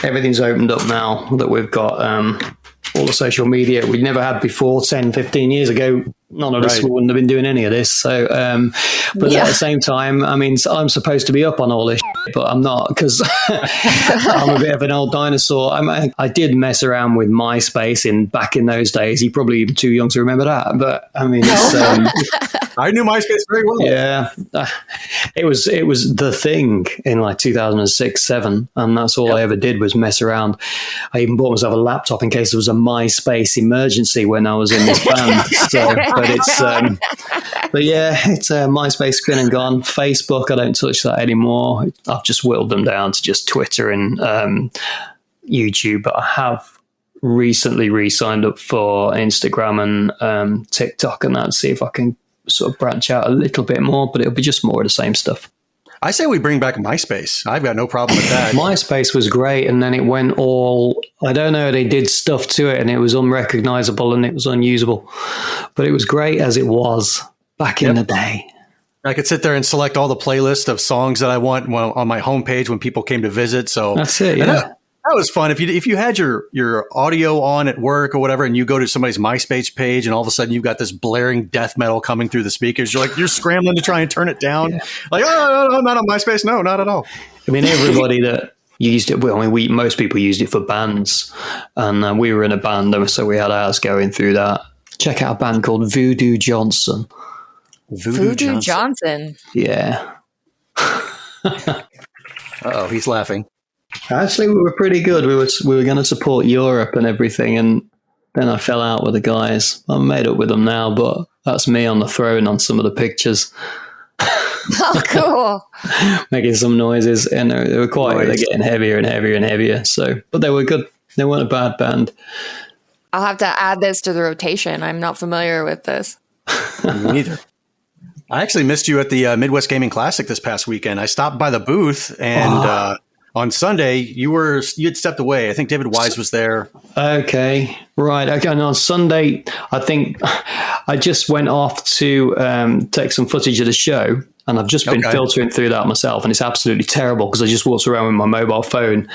Everything's opened up now that we've got all the social media we never had before 10, 15 years ago. None of us wouldn't have been doing any of this. So, but at the same time, I mean, I'm supposed to be up on all this shit, but I'm not because I'm a bit of an old dinosaur. I did mess around with MySpace back in those days. You're probably too young to remember that, but I mean, I knew MySpace very well. Yeah, it was the thing in like 2006, 2007, and that's all I ever did was mess around. I even bought myself a laptop in case there was a MySpace emergency when I was in this band. So, but it's MySpace been and gone. Facebook, I don't touch that anymore. I've just whittled them down to just Twitter and YouTube. But I have recently re-signed up for Instagram and TikTok and that, see if I can sort of branch out a little bit more, but it'll be just more of the same stuff. I say we bring back MySpace. I've got no problem with that. MySpace was great, and then it went all, I don't know, they did stuff to it and it was unrecognizable and it was unusable, but it was great as it was back in the day. I could sit there and select all the playlist of songs that I want on my homepage when people came to visit. So that's it. Yeah. That was fun. If you had your audio on at work or whatever, and you go to somebody's MySpace page, and all of a sudden you've got this blaring death metal coming through the speakers, you're scrambling to try and turn it down. Yeah. Like, no, not on MySpace. No, not at all. I mean, everybody that used it. Well, I mean, most people used it for bands, and we were in a band, so we had ours going through that. Check out a band called Voodoo Johnson. Voodoo Johnson. Yeah. Uh-oh, he's laughing. Actually, we were pretty good. We were going to support Europe and everything, and then I fell out with the guys. I'm made up with them now, but that's me on the throne on some of the pictures. Oh, cool. Making some noises, and they were they're getting heavier and heavier and heavier. So, but they were good. They weren't a bad band. I'll have to add this to the rotation. I'm not familiar with this. Me neither. I actually missed you at the Midwest Gaming Classic this past weekend. I stopped by the booth, and on Sunday you had stepped away. I think David Wise was there. Okay, right. Okay, and on Sunday, I think I just went off to take some footage of the show, and I've just been filtering through that myself, and it's absolutely terrible because I just walked around with my mobile phone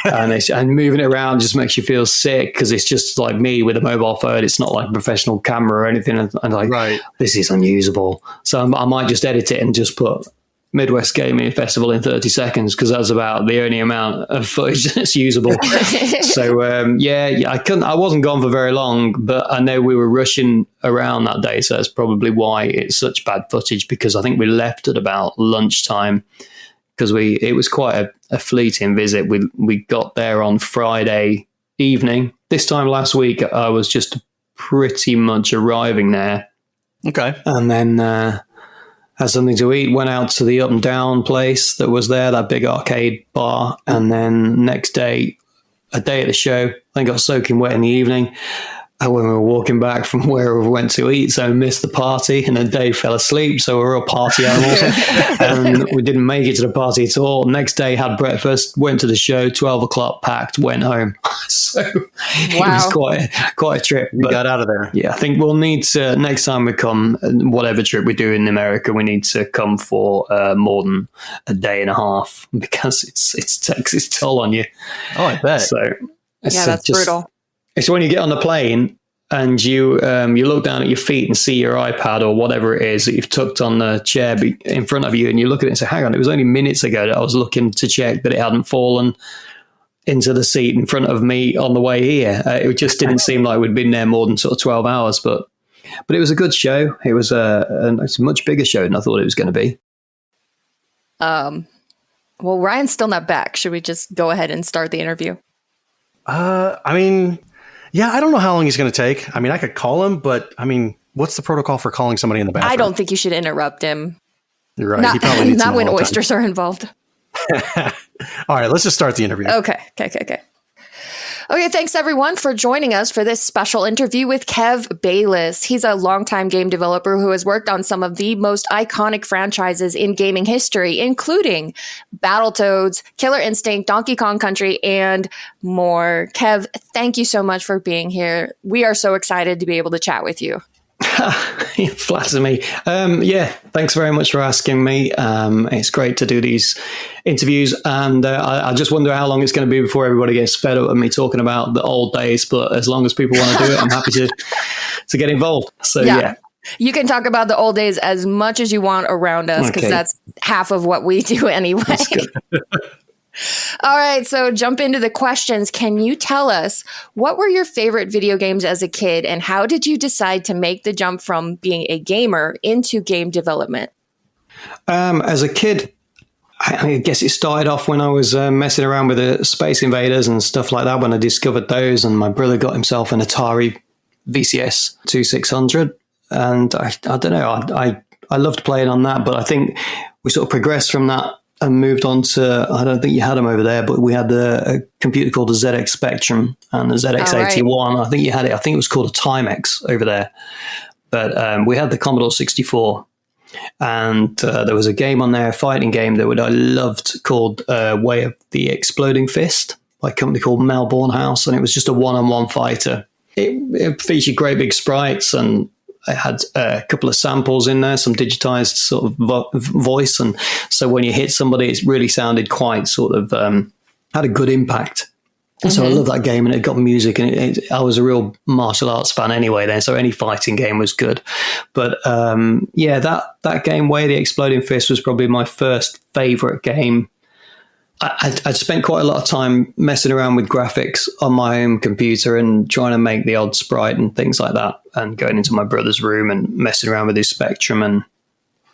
and moving it around just makes you feel sick because it's just like me with a mobile phone. It's not like a professional camera or anything. And like, this is unusable. So I might just edit it and just put Midwest Gaming Festival in 30 seconds because that's about the only amount of footage that's usable. So I wasn't gone for very long, but I know we were rushing around that day, so that's probably why it's such bad footage, because I think we left at about lunchtime because it was quite a fleeting visit. We got there on Friday evening. This time last week I was just pretty much arriving there. Okay. And then had something to eat, went out to the Up and Down place that was there, that big arcade bar, and then next day, a day at the show, I got soaking wet in the evening. And when we were walking back from where we went to eat, so we missed the party, and then Dave fell asleep, so we were all party animals. And we didn't make it to the party at all. Next day, had breakfast, went to the show, 12 o'clock, packed, went home. So it was quite a trip. You got out of there. Yeah, I think we'll need to, next time we come, whatever trip we do in America, we need to come for more than a day and a half, because it takes its toll on you. Oh, I bet. So that's brutal. It's when you get on the plane and you look down at your feet and see your iPad or whatever it is that you've tucked on the chair in front of you, and you look at it and say, hang on, it was only minutes ago that I was looking to check that it hadn't fallen into the seat in front of me on the way here. It just didn't seem like we'd been there more than sort of 12 hours, but it was a good show. It was it's a much bigger show than I thought it was going to be. Well, Ryan's still not back. Should we just go ahead and start the interview? Yeah, I don't know how long he's going to take. I mean, I could call him, but I mean, what's the protocol for calling somebody in the bathroom? I don't think you should interrupt him. You're right. He probably needs not when oysters are involved. All right, let's just start the interview. Okay, thanks everyone for joining us for this special interview with Kev Bayliss. He's a longtime game developer who has worked on some of the most iconic franchises in gaming history, including Battletoads, Killer Instinct, Donkey Kong Country, and more. Kev, thank you so much for being here. We are so excited to be able to chat with you. You flatter me. Thanks very much for asking me. It's great to do these interviews, and I just wonder how long it's going to be before everybody gets fed up of me talking about the old days. But as long as people want to do it, I'm happy to get involved. So yeah. You can talk about the old days as much as you want around us, because that's half of what we do anyway. All right, so jump into the questions. Can you tell us, what were your favorite video games as a kid, and how did you decide to make the jump from being a gamer into game development? As a kid, I guess it started off when I was messing around with the Space Invaders and stuff like that, when I discovered those, and my brother got himself an Atari VCS 2600, and I don't know, I loved playing on that, but I think we sort of progressed from that and moved on to, I don't think you had them over there, but we had a computer called the ZX Spectrum and the ZX81. Right. I think you had it. I think it was called a Timex over there. But we had the Commodore 64. And there was a game on there, a fighting game that I loved, called Way of the Exploding Fist, by a company called Melbourne House. And it was just a one-on-one fighter. It featured great big sprites, and I had a couple of samples in there, some digitized sort of voice. And so when you hit somebody, it really sounded quite sort of, had a good impact. Mm-hmm. So I love that game, and it got music, and I was a real martial arts fan anyway then, so any fighting game was good. But that game, Way of the Exploding Fist, was probably my first favorite game. I'd spent quite a lot of time messing around with graphics on my home computer and trying to make the odd sprite and things like that, and going into my brother's room and messing around with his Spectrum and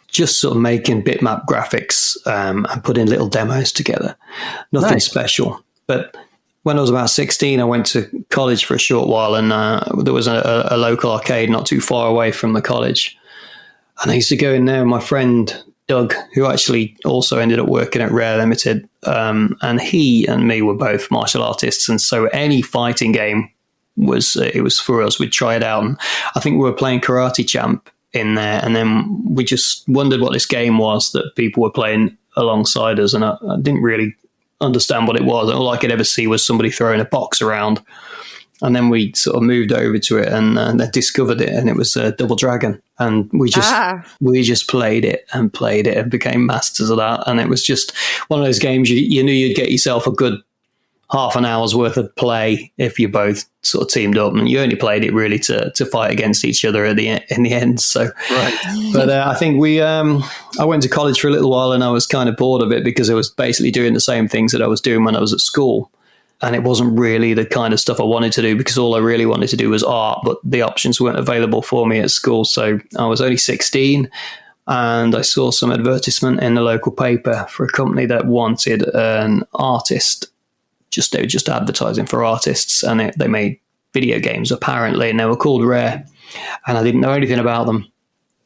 just sort of making bitmap graphics and putting little demos together. Nothing special. But when I was about 16, I went to college for a short while, and there was a local arcade not too far away from the college. And I used to go in there with my friend Doug, who actually also ended up working at Rare Limited. And he and me were both martial artists. And so any fighting game was for us. We'd try it out. And I think we were playing Karate Champ in there. And then we just wondered what this game was that people were playing alongside us. And I didn't really understand what it was. All I could ever see was somebody throwing a box around. And then we sort of moved over to it and discovered it, and it was Double Dragon. And we just played it and became masters of that. And it was just one of those games you knew you'd get yourself a good half an hour's worth of play if you both sort of teamed up, and you only played it really to fight against each other in the end. So, right. But I think I went to college for a little while, and I was kind of bored of it because I was basically doing the same things that I was doing when I was at school. And it wasn't really the kind of stuff I wanted to do because all I really wanted to do was art, but the options weren't available for me at school. So I was only 16 and I saw some advertisement in the local paper for a company that wanted an artist. They were just advertising for artists, and they made video games apparently, and they were called Rare. And I didn't know anything about them.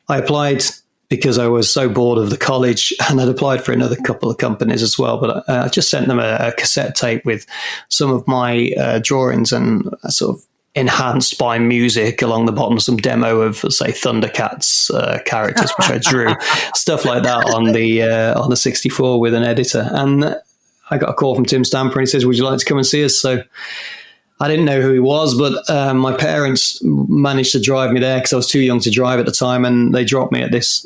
I applied because I was so bored of the college, and I'd applied for another couple of companies as well. But I just sent them a cassette tape with some of my drawings and sort of enhanced by music along the bottom, some demo of, say, Thundercats characters, which I drew, stuff like that on the 64 with an editor. And I got a call from Tim Stamper, and he says, "Would you like to come and see us?" So I didn't know who he was, but my parents managed to drive me there because I was too young to drive at the time, and they dropped me at this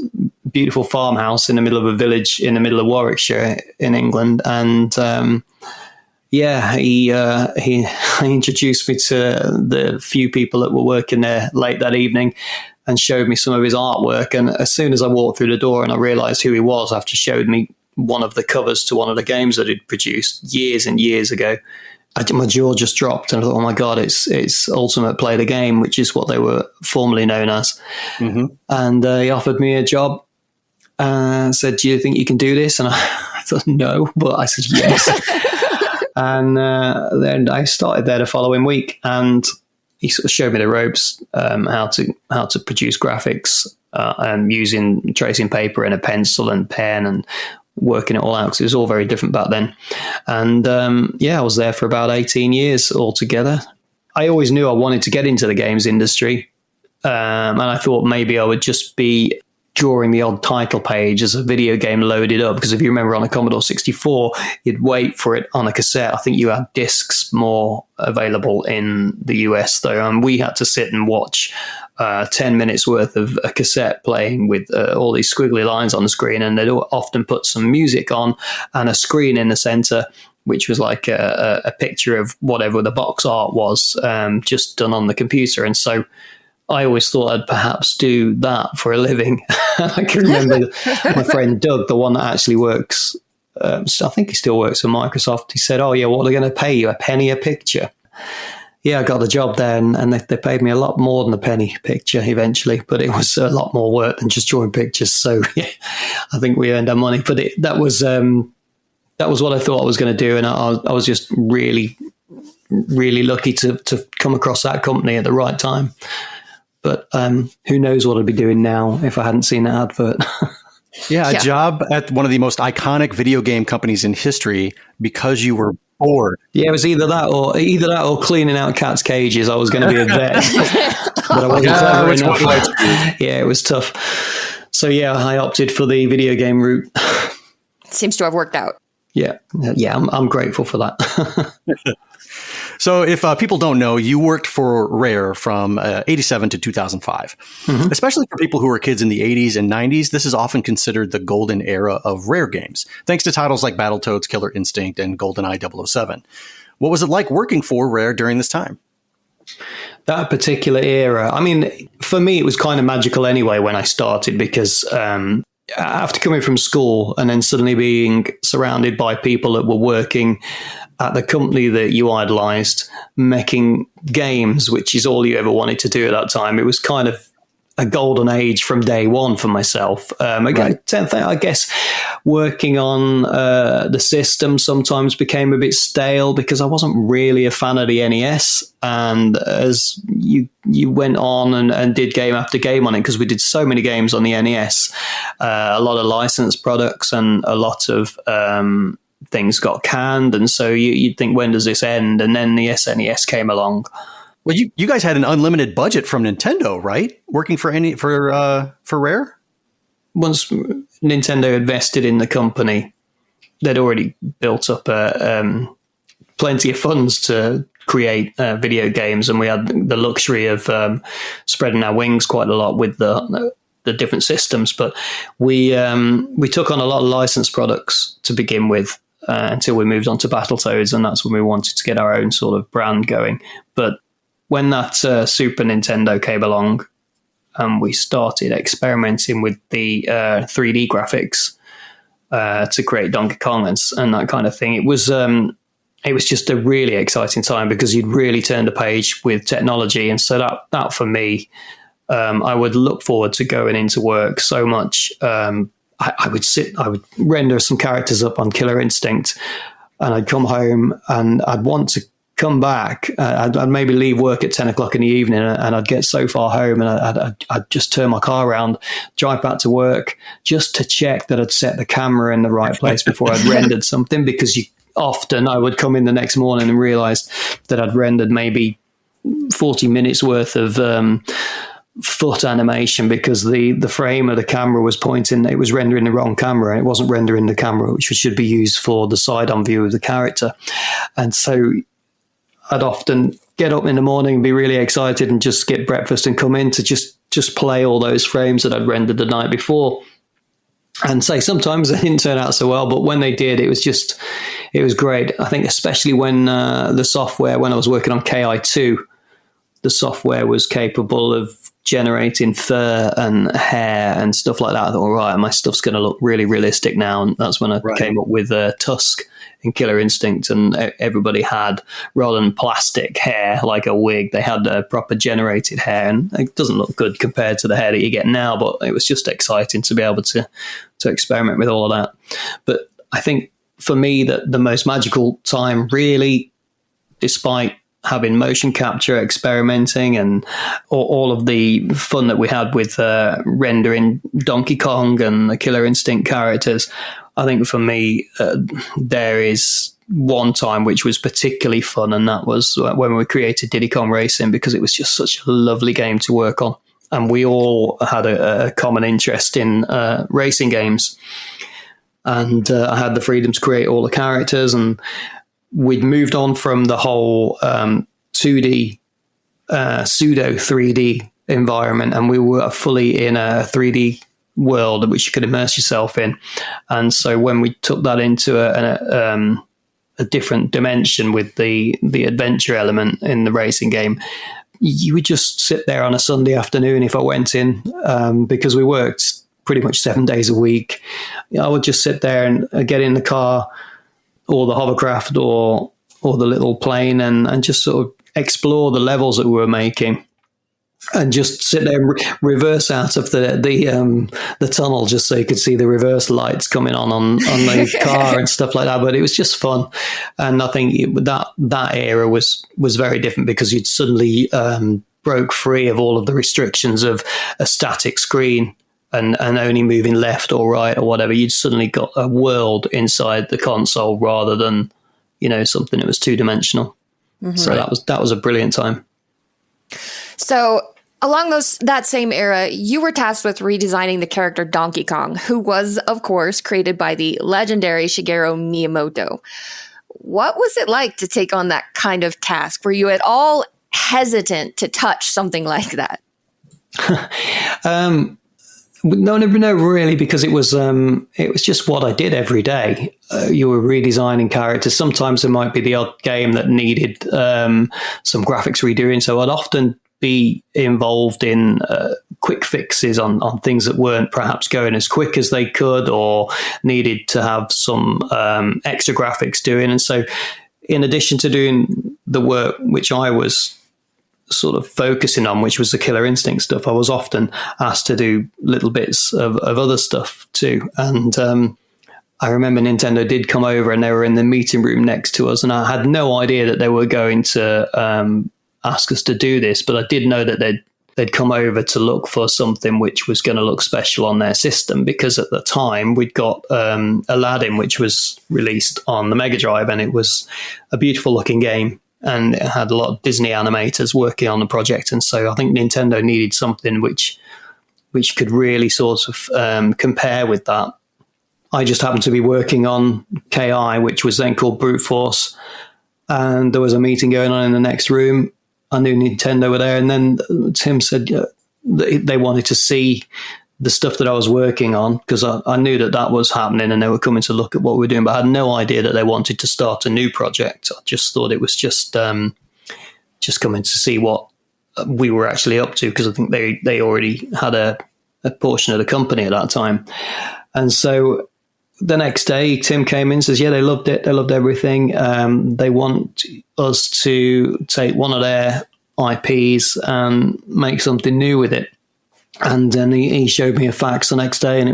beautiful farmhouse in the middle of a village in the middle of Warwickshire in England. And he introduced me to the few people that were working there late that evening and showed me some of his artwork. And as soon as I walked through the door and I realized who he was after he showed me one of the covers to one of the games that he'd produced years and years ago, my jaw just dropped, and I thought, oh my God, it's Ultimate Play the Game, which is what they were formerly known as. Mm-hmm. And he offered me a job and said, "Do you think you can do this?" And I thought, no, but I said, yes. And then I started there the following week, and he sort of showed me the ropes, how to produce graphics, using tracing paper and a pencil and pen and working it all out because it was all very different back then. And I was there for about 18 years altogether. I always knew I wanted to get into the games industry, and I thought maybe I would just be drawing the odd title page as a video game loaded up, because if you remember on a Commodore 64, you'd wait for it on a cassette. I think you had discs more available in the US though, and we had to sit and watch 10 minutes worth of a cassette playing with all these squiggly lines on the screen, and they'd often put some music on and a screen in the center, which was like a picture of whatever the box art was, just done on the computer. And so I always thought I'd perhaps do that for a living. I can remember my friend Doug, the one that actually works, I think he still works for Microsoft. He said, "Oh yeah, what are they going to pay you? A penny a picture?" Yeah, I got the job there, and they paid me a lot more than a penny picture eventually, but it was a lot more work than just drawing pictures. So yeah, I think we earned our money. But that was what I thought I was going to do, and I was just really, really lucky to come across that company at the right time. But who knows what I'd be doing now if I hadn't seen that advert. Yeah, a job at one of the most iconic video game companies in history because you were bored. Yeah, it was either that or cleaning out cats' cages. I was going to be a vet, but I wasn't clever enough. Yeah, it was tough. So yeah, I opted for the video game route. Seems to have worked out. Yeah, I'm grateful for that. So if people don't know, you worked for Rare from 87 to 2005. Mm-hmm. Especially for people who were kids in the 80s and 90s, this is often considered the golden era of Rare games, thanks to titles like Battletoads, Killer Instinct, and GoldenEye 007. What was it like working for Rare during this time? That particular era, I mean, for me, it was kind of magical anyway when I started, because after coming from school and then suddenly being surrounded by people that were working at the company that you idolized, making games, which is all you ever wanted to do at that time. It was kind of a golden age from day one for myself. I guess working on the system sometimes became a bit stale because I wasn't really a fan of the NES. And as you went on and did game after game on it, because we did so many games on the NES, a lot of licensed products and a lot of things got canned, and so you'd think, when does this end? And then the SNES came along. Well, you guys had an unlimited budget from Nintendo, right? Working for Rare? Once Nintendo invested in the company, they'd already built up plenty of funds to create video games, and we had the luxury of spreading our wings quite a lot with the different systems. But we took on a lot of licensed products to begin with until we moved on to Battletoads, and that's when we wanted to get our own sort of brand going. But when that Super Nintendo came along, and we started experimenting with the 3D graphics to create Donkey Kong and that kind of thing, it was just a really exciting time because you'd really turned a page with technology. And so that for me, I would look forward to going into work so much. I would render some characters up on Killer Instinct, and I'd come home and I'd want to come back. I'd maybe leave work at 10 o'clock in the evening, and I'd get so far home, and I'd just turn my car around, drive back to work just to check that I'd set the camera in the right place before I'd rendered something, because often I would come in the next morning and realize that I'd rendered maybe 40 minutes worth of foot animation because the frame of the camera was pointing, it was rendering the wrong camera, and it wasn't rendering the camera which should be used for the side-on view of the character. And so I'd often get up in the morning and be really excited and just skip breakfast and come in to just play all those frames that I'd rendered the night before. And say sometimes they didn't turn out so well, but when they did, it was great. I think especially when the software, when I was working on KI2, the software was capable of generating fur and hair and stuff like that. I thought, all right, my stuff's going to look really realistic now. And that's when I came up with Tusk in Killer Instinct, and everybody had, rather than plastic hair like a wig, they had proper generated hair, and it doesn't look good compared to the hair that you get now, but it was just exciting to be able to experiment with all of that. But I think for me that the most magical time, really, despite having motion capture, experimenting, and all of the fun that we had with rendering Donkey Kong and the Killer Instinct characters, I think for me, there is one time which was particularly fun, and that was when we created Diddy Kong Racing, because it was just such a lovely game to work on. And we all had a common interest in racing games. And I had the freedom to create all the characters, and we'd moved on from the whole 2D, pseudo 3D environment, and we were fully in a 3D world which you could immerse yourself in. And so when we took that into a different dimension with the adventure element in the racing game, you would just sit there on a Sunday afternoon if I went in, because we worked pretty much 7 days a week. I would just sit there and get in the car or the hovercraft or the little plane and just sort of explore the levels that we were making, and just sit there and reverse out of the tunnel just so you could see the reverse lights coming on the car and stuff like that. But it was just fun. And I think that era was very different, because you'd suddenly broke free of all of the restrictions of a static screen and only moving left or right or whatever. You'd suddenly got a world inside the console rather than, something that was two-dimensional. Mm-hmm. So that was a brilliant time. So along that same era, you were tasked with redesigning the character Donkey Kong, who was, of course, created by the legendary Shigeru Miyamoto. What was it like to take on that kind of task? Were you at all hesitant to touch something like that? No, really, because it was just what I did every day. You were redesigning characters. Sometimes there might be the odd game that needed some graphics redoing, so I'd often be involved in quick fixes on things that weren't perhaps going as quick as they could, or needed to have some extra graphics doing. And so, in addition to doing the work which I was sort of focusing on, which was the Killer Instinct stuff, I was often asked to do little bits of other stuff too. And I remember Nintendo did come over, and they were in the meeting room next to us, and I had no idea that they were going to ask us to do this, but I did know that they'd come over to look for something which was going to look special on their system, because at the time we'd got Aladdin, which was released on the Mega Drive, and it was a beautiful looking game. And it had a lot of Disney animators working on the project. And so I think Nintendo needed something which could really sort of compare with that. I just happened to be working on KI, which was then called Brute Force. and there was a meeting going on in the next room. I knew Nintendo were there, and then Tim said they wanted to see the stuff that I was working on, because I knew that was happening and they were coming to look at what we were doing, but I had no idea that they wanted to start a new project. I just thought it was just coming to see what we were actually up to, because I think they already had a portion of the company at that time. And so the next day, Tim came in and says, yeah, they loved it. They loved everything. They want us to take one of their IPs and make something new with it. And then he showed me a fax the next day, and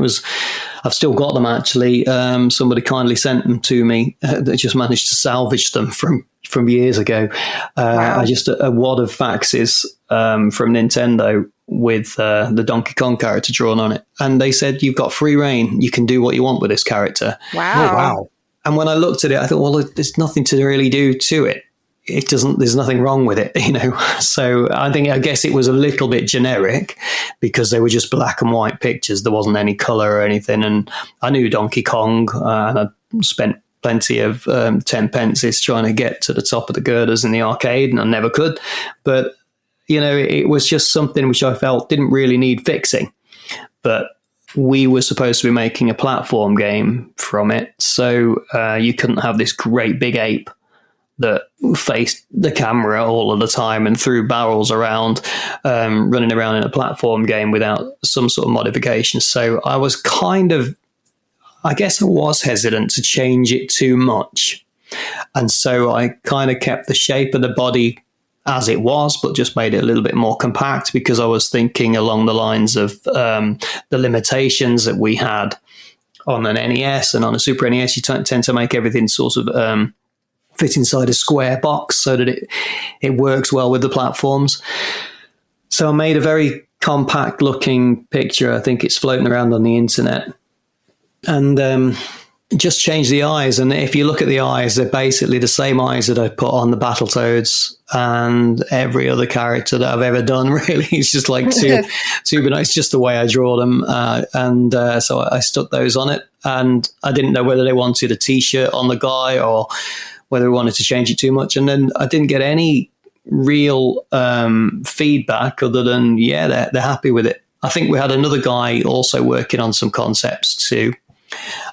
I've still got them actually. Somebody kindly sent them to me. They just managed to salvage them from years ago. Wow. Just a wad of faxes from Nintendo with the Donkey Kong character drawn on it. And they said, you've got free reign. You can do what you want with this character. Wow. Oh, wow. And when I looked at it, I thought, well, there's nothing to really do to it. There's nothing wrong with it, So I guess it was a little bit generic because they were just black and white pictures. There wasn't any color or anything. And I knew Donkey Kong, and I spent plenty of 10 pences trying to get to the top of the girders in the arcade, and I never could. But, it was just something which I felt didn't really need fixing. But we were supposed to be making a platform game from it. So you couldn't have this great big ape that faced the camera all of the time and threw barrels around, running around in a platform game without some sort of modification. So I was I was hesitant to change it too much. And so I kind of kept the shape of the body as it was, but just made it a little bit more compact, because I was thinking along the lines of the limitations that we had on an NES and on a Super NES. You tend to make everything sort of fit inside a square box so that it works well with the platforms. So I made a very compact looking picture. I think it's floating around on the internet, and just changed the eyes. And if you look at the eyes, they're basically the same eyes that I put on the Battletoads and every other character that I've ever done. Really, it's just like two, but it's just the way I draw them. So I stuck those on it, and I didn't know whether they wanted a T-shirt on the guy or whether we wanted to change it too much. And then I didn't get any real feedback other than, they're happy with it. I think we had another guy also working on some concepts too,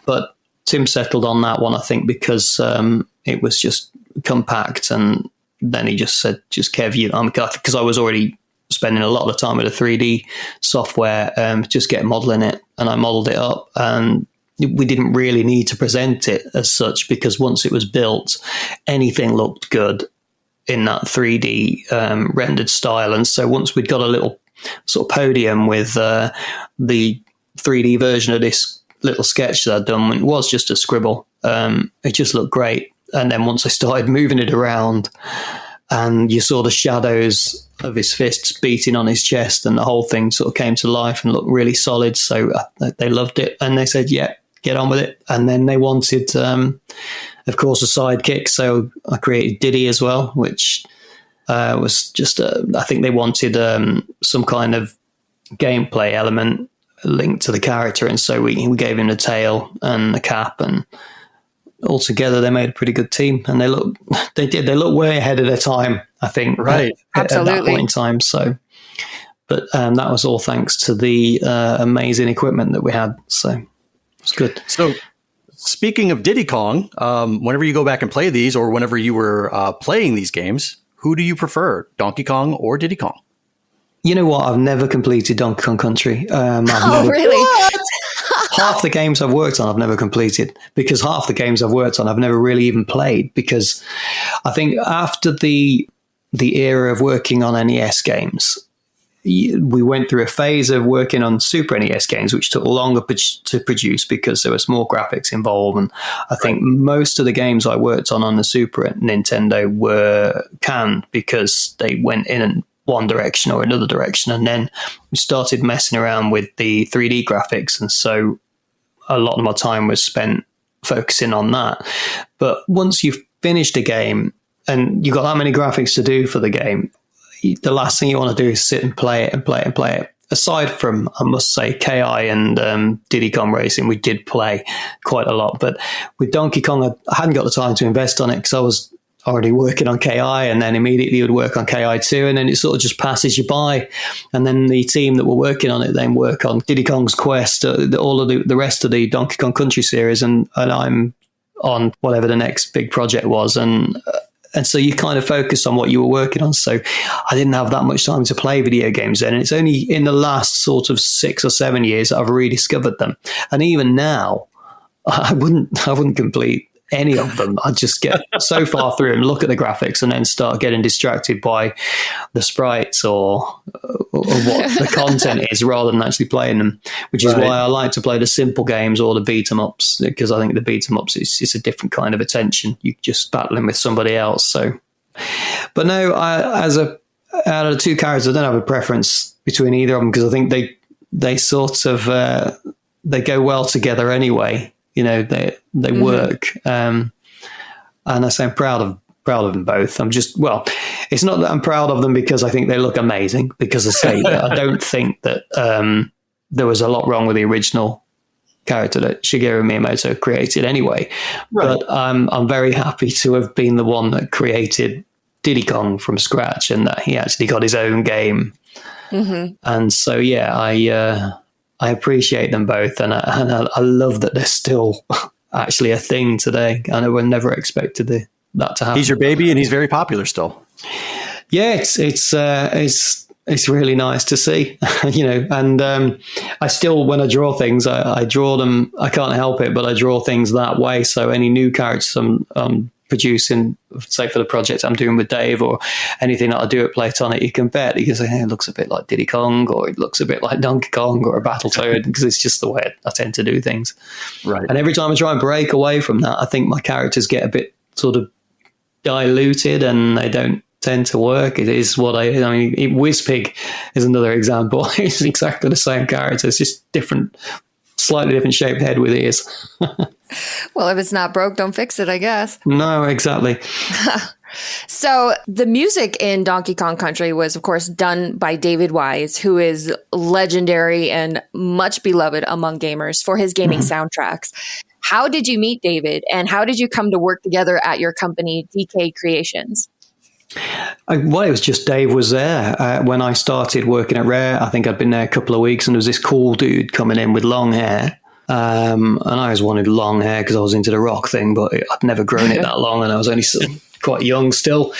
but Tim settled on that one, I think, because it was just compact. And then he just said, Kev, because I was already spending a lot of time with the 3D software, just get modeling it. And I modeled it up, and we didn't really need to present it as such, because once it was built, anything looked good in that 3D rendered style. And so once we'd got a little sort of podium with the 3D version of this little sketch that I'd done, it was just a scribble. It just looked great. And then once I started moving it around, and you saw the shadows of his fists beating on his chest, and the whole thing sort of came to life and looked really solid. So they loved it, and they said, yeah, get on with it. And then they wanted, of course, a sidekick. So I created Diddy as well, which was just, I think they wanted some kind of gameplay element linked to the character. And so we gave him the tail and the cap, and altogether they made a pretty good team. And they look way ahead of their time, I think. Right. At that point in time. So, but that was all thanks to the amazing equipment that we had. So it's good. So speaking of Diddy Kong, whenever you go back and play these, or whenever you were playing these games, who do you prefer, Donkey Kong or Diddy Kong? You know what? I've never completed Donkey Kong Country. Really? Half the games I've worked on, I've never completed, because half the games I've worked on, I've never really even played, because I think after the era of working on NES games, we went through a phase of working on Super NES games, which took longer to produce because there was more graphics involved. And I think most of the games I worked on the Super Nintendo were canned because they went in one direction or another direction. And then we started messing around with the 3D graphics. And so a lot of my time was spent focusing on that. But once you've finished a game and you've got that many graphics to do for the game, the last thing you want to do is sit and play it and play it and play it. Aside from, I must say, KI and Diddy Kong Racing, we did play quite a lot. But with Donkey Kong, I hadn't got the time to invest on it because I was already working on KI, and then immediately would work on KI2, and then it sort of just passes you by. And then the team that were working on it then work on Diddy Kong's Quest, all of the rest of the Donkey Kong Country series, and I'm on whatever the next big project was. And so you kind of focus on what you were working on. So I didn't have that much time to play video games then. And it's only in the last sort of 6 or 7 years that I've rediscovered them. And even now, I wouldn't complete any of them. I'd just get so far through and look at the graphics and then start getting distracted by the sprites or what the content is rather than actually playing them, which is why I like to play the simple games or the beat 'em ups, because I think the beat 'em ups is a different kind of attention. You're just battling with somebody else. So, but no, out of the two characters, I don't have a preference between either of them, because I think they sort of they go well together anyway. You know, they work, and I say I'm proud of them both. It's not that I'm proud of them because I think they look amazing, because I say I don't think that there was a lot wrong with the original character that Shigeru Miyamoto created anyway. Right. But I'm very happy to have been the one that created Diddy Kong from scratch, and that he actually got his own game. Mm-hmm. And so, yeah, I appreciate them both, and I love that they're still actually a thing today. I know we never expected that to happen. He's your baby, and he's very popular still. Yeah, it's really nice to see, you know. And I still, when I draw things, I draw them. I can't help it, but I draw things that way. So any new characters I'm producing, say for the project I'm doing with Dave, or anything that I do at Playtonic, you can bet you can say, hey, it looks a bit like Diddy Kong, or it looks a bit like Donkey Kong or a Battletoad, because it's just the way I tend to do things. Right. And every time I try and break away from that, I think my characters get a bit sort of diluted and they don't tend to work. It is what I mean, Whizpig is another example. It's exactly the same character. It's just slightly different shaped head with ears. Well, if it's not broke, don't fix it, I guess. No, exactly. So the music in Donkey Kong Country was, of course, done by David Wise, who is legendary and much beloved among gamers for his gaming soundtracks. How did you meet David, and how did you come to work together at your company, DK Creations? Well, it was just Dave was there when I started working at Rare. I think I'd been there a couple of weeks, and there was this cool dude coming in with long hair. And I always wanted long hair because I was into the rock thing, but I'd never grown it that long, and I was only quite young still.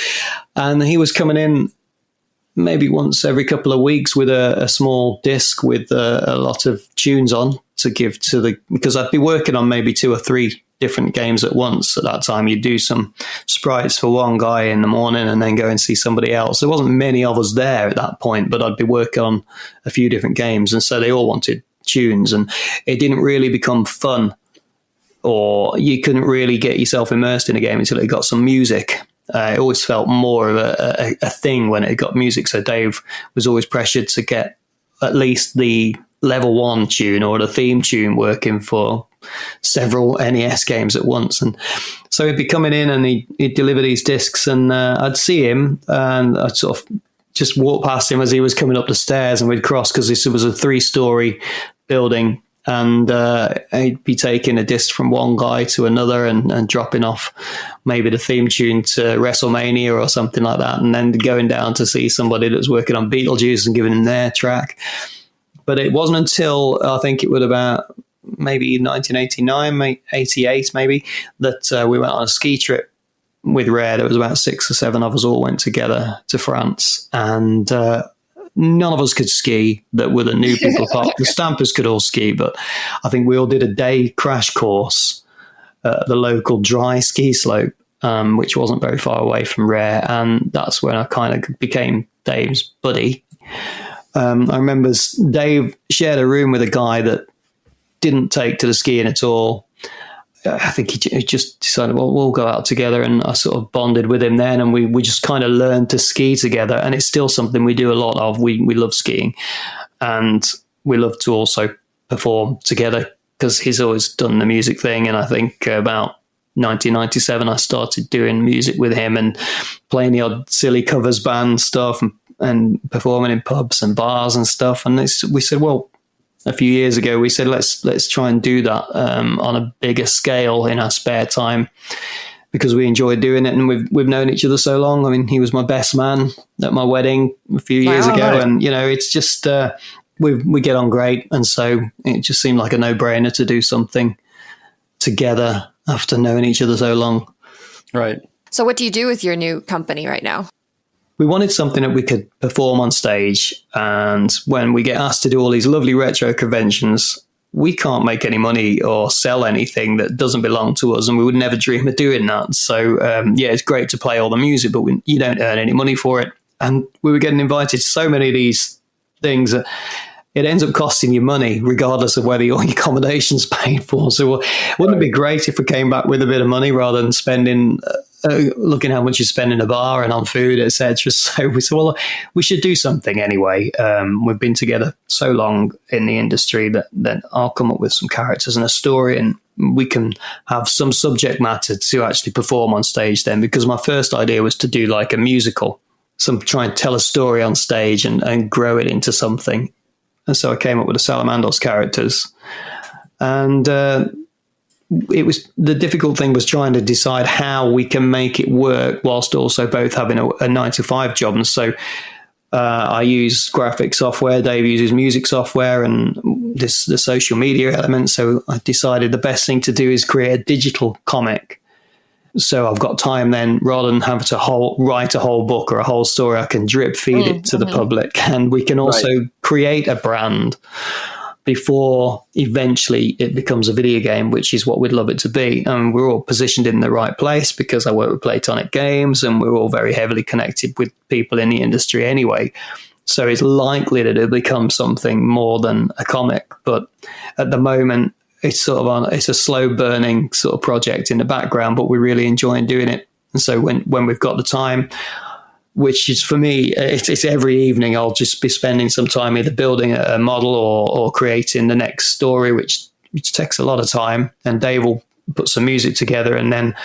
And he was coming in maybe once every couple of weeks with a small disc with a lot of tunes on to give to because I'd be working on maybe 2 or 3 different games at once. At that time, you'd do some sprites for one guy in the morning and then go and see somebody else. There wasn't many of us there at that point, but I'd be working on a few different games, and so they all wanted tunes, and it didn't really become fun, or you couldn't really get yourself immersed in a game until it got some music. It always felt more of a thing when it got music, so Dave was always pressured to get at least the level 1 tune or the theme tune working for several NES games at once. And so he'd be coming in and he'd deliver these discs, and I'd see him and I'd sort of just walk past him as he was coming up the stairs, and we'd cross, because this was a 3-story building, and he'd be taking a disc from one guy to another and dropping off maybe the theme tune to WrestleMania or something like that, and then going down to see somebody that was working on Beetlejuice and giving him their track. But it wasn't until I think it was about maybe 1989, 88 maybe, that we went on a ski trip with Rare. There was about 6 or 7 of us all went together to France, and none of us could ski that were the new people apart. The Stampers could all ski, but I think we all did a day crash course at the local dry ski slope, which wasn't very far away from Rare, and that's when I kind of became Dave's buddy. I remember Dave shared a room with a guy that didn't take to the skiing at all. I think he just decided, well, we'll go out together, and I sort of bonded with him then, and we just kind of learned to ski together, and it's still something we do a lot of. We love skiing, and we love to also perform together, because he's always done the music thing, and I think about 1997 I started doing music with him and playing the odd silly covers band stuff and performing in pubs and bars and stuff. And we said, well, a few years ago, we said, let's try and do that on a bigger scale in our spare time. because we enjoyed doing it, and we've known each other so long. I mean, he was my best man at my wedding a few years ago, nice. and it's just we get on great, and so it just seemed like a no-brainer to do something together after knowing each other so long. Right. So what do you do with your new company right now? We wanted something that we could perform on stage, and when we get asked to do all these lovely retro conventions, we can't make any money or sell anything that doesn't belong to us, and we would never dream of doing that. So, it's great to play all the music, but you don't earn any money for it. And we were getting invited to so many of these things that it ends up costing you money, regardless of whether your accommodation's paid for. So wouldn't it be great if we came back with a bit of money rather than spending, looking how much you spend in a bar and on food, etc. So we said, well, we should do something anyway. We've been together so long in the industry that I'll come up with some characters and a story, and we can have some subject matter to actually perform on stage then, because my first idea was to do like a musical, try and tell a story on stage and grow it into something. And so I came up with the Salamandos characters. And it was the difficult thing was trying to decide how we can make it work whilst also both having a 9-to-5 job. And so I use graphic software, Dave uses music software, and the social media element. So I decided the best thing to do is create a digital comic. So I've got time then, rather than having to write a whole book or a whole story, I can drip feed it to the public. And we can also create a brand before eventually it becomes a video game, which is what we'd love it to be. And we're all positioned in the right place because I work with Playtonic Games, and we're all very heavily connected with people in the industry anyway. So it's likely that it'll become something more than a comic. But at the moment, it's it's a slow burning sort of project in the background, but we're really enjoying doing it. And so when we've got the time, which is for me, it's every evening, I'll just be spending some time either building a model or creating the next story, which takes a lot of time. And Dave will put some music together. And then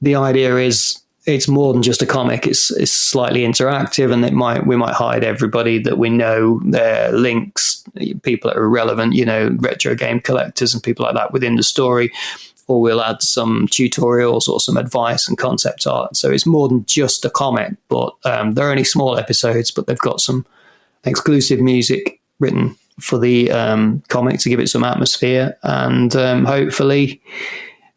the idea is it's more than just a comic. It's slightly interactive, and we might hide everybody that we know, their links, people that are relevant, retro game collectors and people like that within the story, or we'll add some tutorials or some advice and concept art. So it's more than just a comic, but they're only small episodes, but they've got some exclusive music written for the comic to give it some atmosphere, and hopefully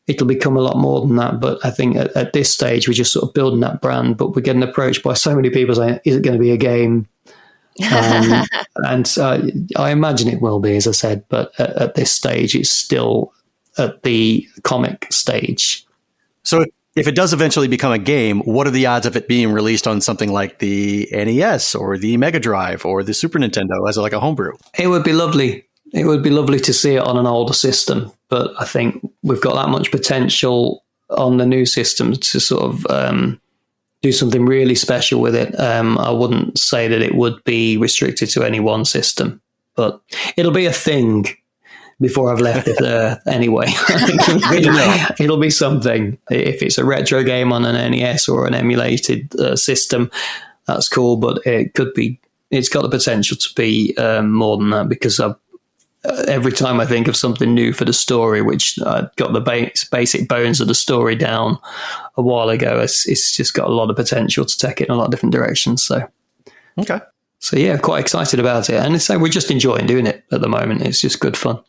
it'll become a lot more than that. But I think at this stage, we're just sort of building that brand, but we're getting approached by so many people saying, is it going to be a game? And I imagine it will be, as I said, but at this stage, it's still at the comic stage. So if it does eventually become a game, what are the odds of it being released on something like the NES or the Mega Drive or the Super Nintendo as like a homebrew? It would be lovely. It would be lovely to see it on an older system, but I think we've got that much potential on the new system to sort of do something really special with it. I wouldn't say that it would be restricted to any one system, but it'll be a thing before I've left this earth anyway. It'll be something. If it's a retro game on an NES or an emulated system, that's cool, but it's got the potential to be more than that, because every time I think of something new for the story, which I got the basic bones of the story down a while ago, it's just got a lot of potential to take it in a lot of different directions. So, okay. So yeah, quite excited about it. And we're just enjoying doing it at the moment. It's just good fun.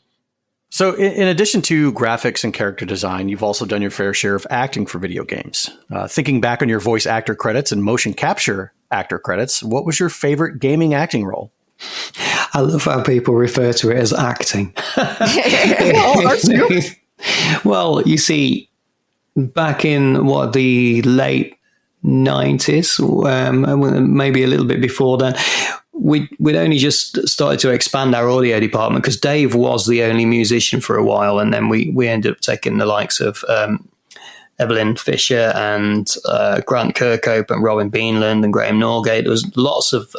So in addition to graphics and character design, you've also done your fair share of acting for video games. Thinking back on your voice actor credits and motion capture actor credits, what was your favorite gaming acting role? I love how people refer to it as acting. Well, you see, back in the late 90s, maybe a little bit before then, we'd only just started to expand our audio department, because Dave was the only musician for a while, and then we ended up taking the likes of Evelyn Fisher and Grant Kirkhope and Robin Beanland and Graham Norgate. There was lots of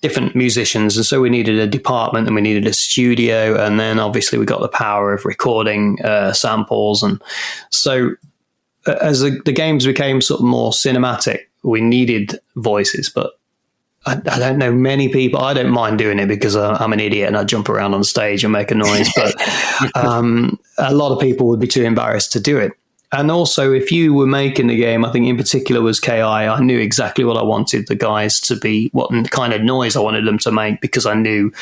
different musicians, and so we needed a department and we needed a studio, and then obviously we got the power of recording samples. And so as the games became sort of more cinematic, we needed voices, but I don't know many people. I don't mind doing it because I'm an idiot and I jump around on stage and make a noise, but a lot of people would be too embarrassed to do it. And also, if you were making the game, I think in particular was KI, I knew exactly what I wanted the guys to be, what kind of noise I wanted them to make, because I knew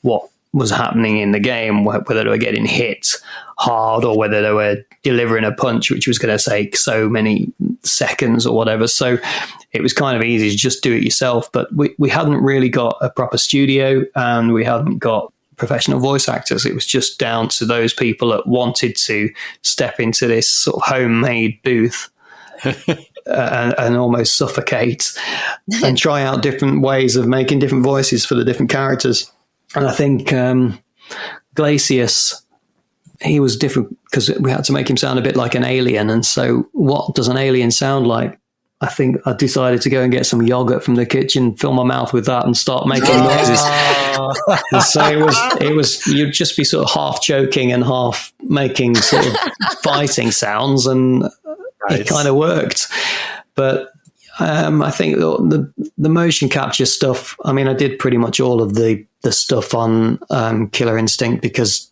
what was happening in the game, whether they were getting hit hard or whether they were delivering a punch, which was going to take so many seconds or whatever. So it was kind of easy to just do it yourself. But we hadn't really got a proper studio, and we hadn't got professional voice actors. It was just down to those people that wanted to step into this sort of homemade booth and almost suffocate and try out different ways of making different voices for the different characters. And I think Glacius, he was different because we had to make him sound a bit like an alien. And so what does an alien sound like? I think I decided to go and get some yogurt from the kitchen, fill my mouth with that, and start making noises. And so it was you'd just be sort of half joking and half making sort of fighting sounds, and it kind of worked. But I think the motion capture stuff, I mean, I did pretty much all of the stuff on Killer Instinct, because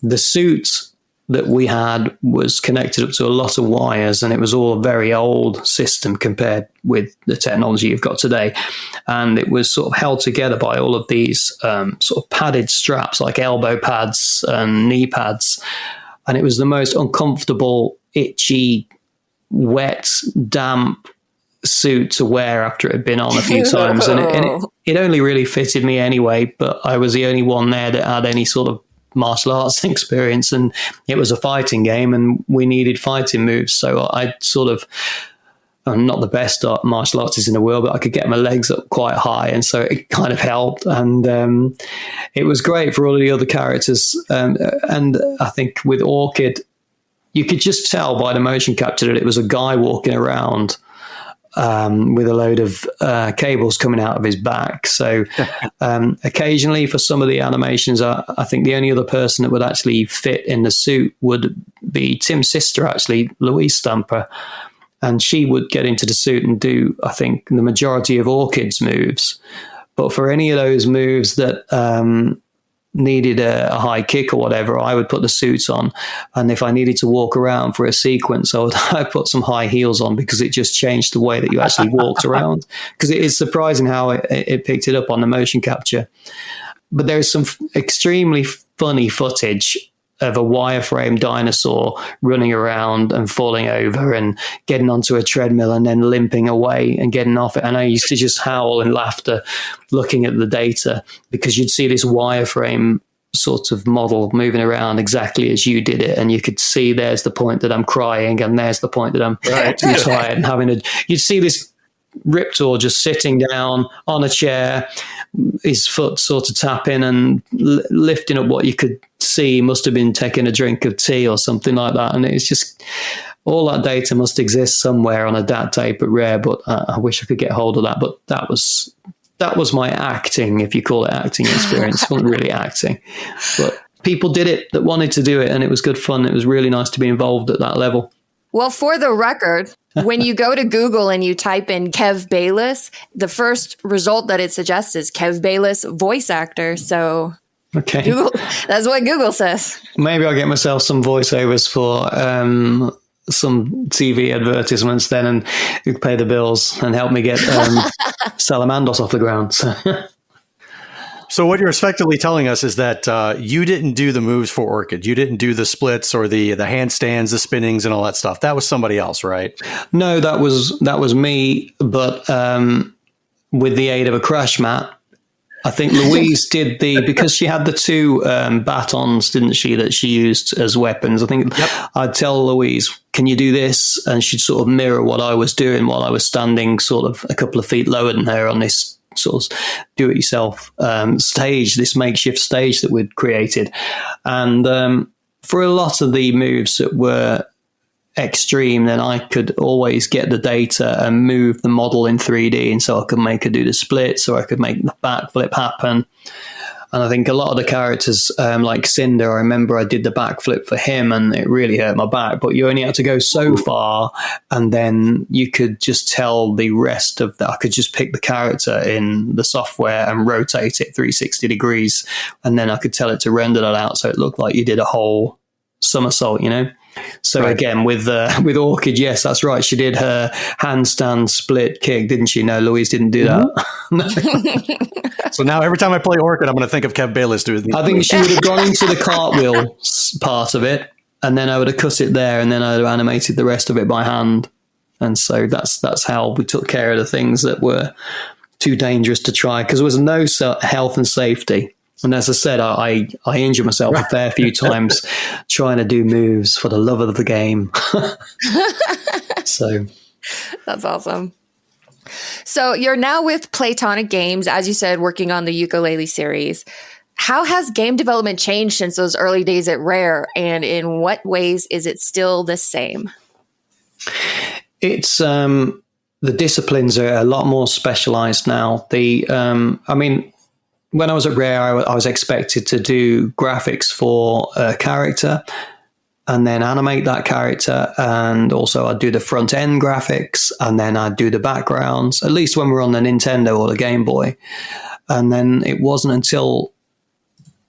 the suit that we had was connected up to a lot of wires, and it was all a very old system compared with the technology you've got today. And it was sort of held together by all of these sort of padded straps, like elbow pads and knee pads. And it was the most uncomfortable, itchy, wet, damp suit to wear after it had been on a few times. And it only really fitted me anyway, but I was the only one there that had any sort of martial arts experience, and it was a fighting game and we needed fighting moves. So I sort of, I'm not the best martial artist in the world, but I could get my legs up quite high, and so it kind of helped. And it was great for all of the other characters. And I think with Orchid, you could just tell by the motion capture that it was a guy walking around with a load of cables coming out of his back. So occasionally for some of the animations, I think the only other person that would actually fit in the suit would be Tim's sister, actually, Louise Stamper. And she would get into the suit and do, I think, the majority of Orchid's moves. But for any of those moves that needed a high kick or whatever, I would put the suits on. And if I needed to walk around for a sequence, I'd put some high heels on, because it just changed the way that you actually walked around. Because it is surprising how it picked it up on the motion capture. But there's some extremely funny footage of a wireframe dinosaur running around and falling over and getting onto a treadmill and then limping away and getting off it. And I used to just howl in laughter looking at the data, because you'd see this wireframe sort of model moving around exactly as you did it. And you could see there's the point that I'm crying, and there's the point that I'm too tired and you'd see this Riptor just sitting down on a chair, his foot sort of tapping and lifting up what you could see must have been taking a drink of tea or something like that. And it's just, all that data must exist somewhere on a DAT tape at Rare, but I wish I could get hold of that. But that was my acting, if you call it acting experience. It wasn't really acting, but people did it that wanted to do it, and it was good fun. It was really nice to be involved at that level. Well, for the record, when you go to Google and you type in Kev Bayliss, the first result that it suggests is Kev Bayliss voice actor. So okay, Google, that's what Google says. Maybe I'll get myself some voiceovers for some TV advertisements then, and you pay the bills and help me get Salamandos off the ground. So what you're effectively telling us is that you didn't do the moves for Orchid. You didn't do the splits or the handstands, the spinnings, and all that stuff. That was somebody else, right? No, that was me, but with the aid of a crash mat. I think Louise did because she had the two batons, didn't she, that she used as weapons. I think I'd tell Louise, can you do this? And she'd sort of mirror what I was doing while I was standing sort of a couple of feet lower than her on this sort of do-it-yourself stage, this makeshift stage that we'd created. And for a lot of the moves that were extreme, then I could always get the data and move the model in 3D, and so I could make her do the splits, or I could make the backflip happen. And I think a lot of the characters, like Cinder, I remember I did the backflip for him and it really hurt my back, but you only had to go so far, and then you could just tell the rest of that. I could just pick the character in the software and rotate it 360 degrees, and then I could tell it to render that out so it looked like you did a whole somersault, you know? So again, with Orchid, yes, that's right. She did her handstand split kick, didn't she? No, Louise didn't do that. So now every time I play Orchid, I'm going to think of Kev Bayliss doing the. I think she would have gone into the cartwheel part of it, and then I would have cut it there, and then I'd have animated the rest of it by hand. And so that's how we took care of the things that were too dangerous to try, because there was no health and safety. And as I said, I injured myself a fair few times trying to do moves for the love of the game. So that's awesome. So you're now with Playtonic Games, as you said, working on the ukulele series. How has game development changed since those early days at Rare, and in what ways is it still the same? It's the disciplines are a lot more specialized now. When I was at Rare, I was expected to do graphics for a character and then animate that character. And also I'd do the front end graphics, and then I'd do the backgrounds, at least when we were on the Nintendo or the Game Boy. And then it wasn't until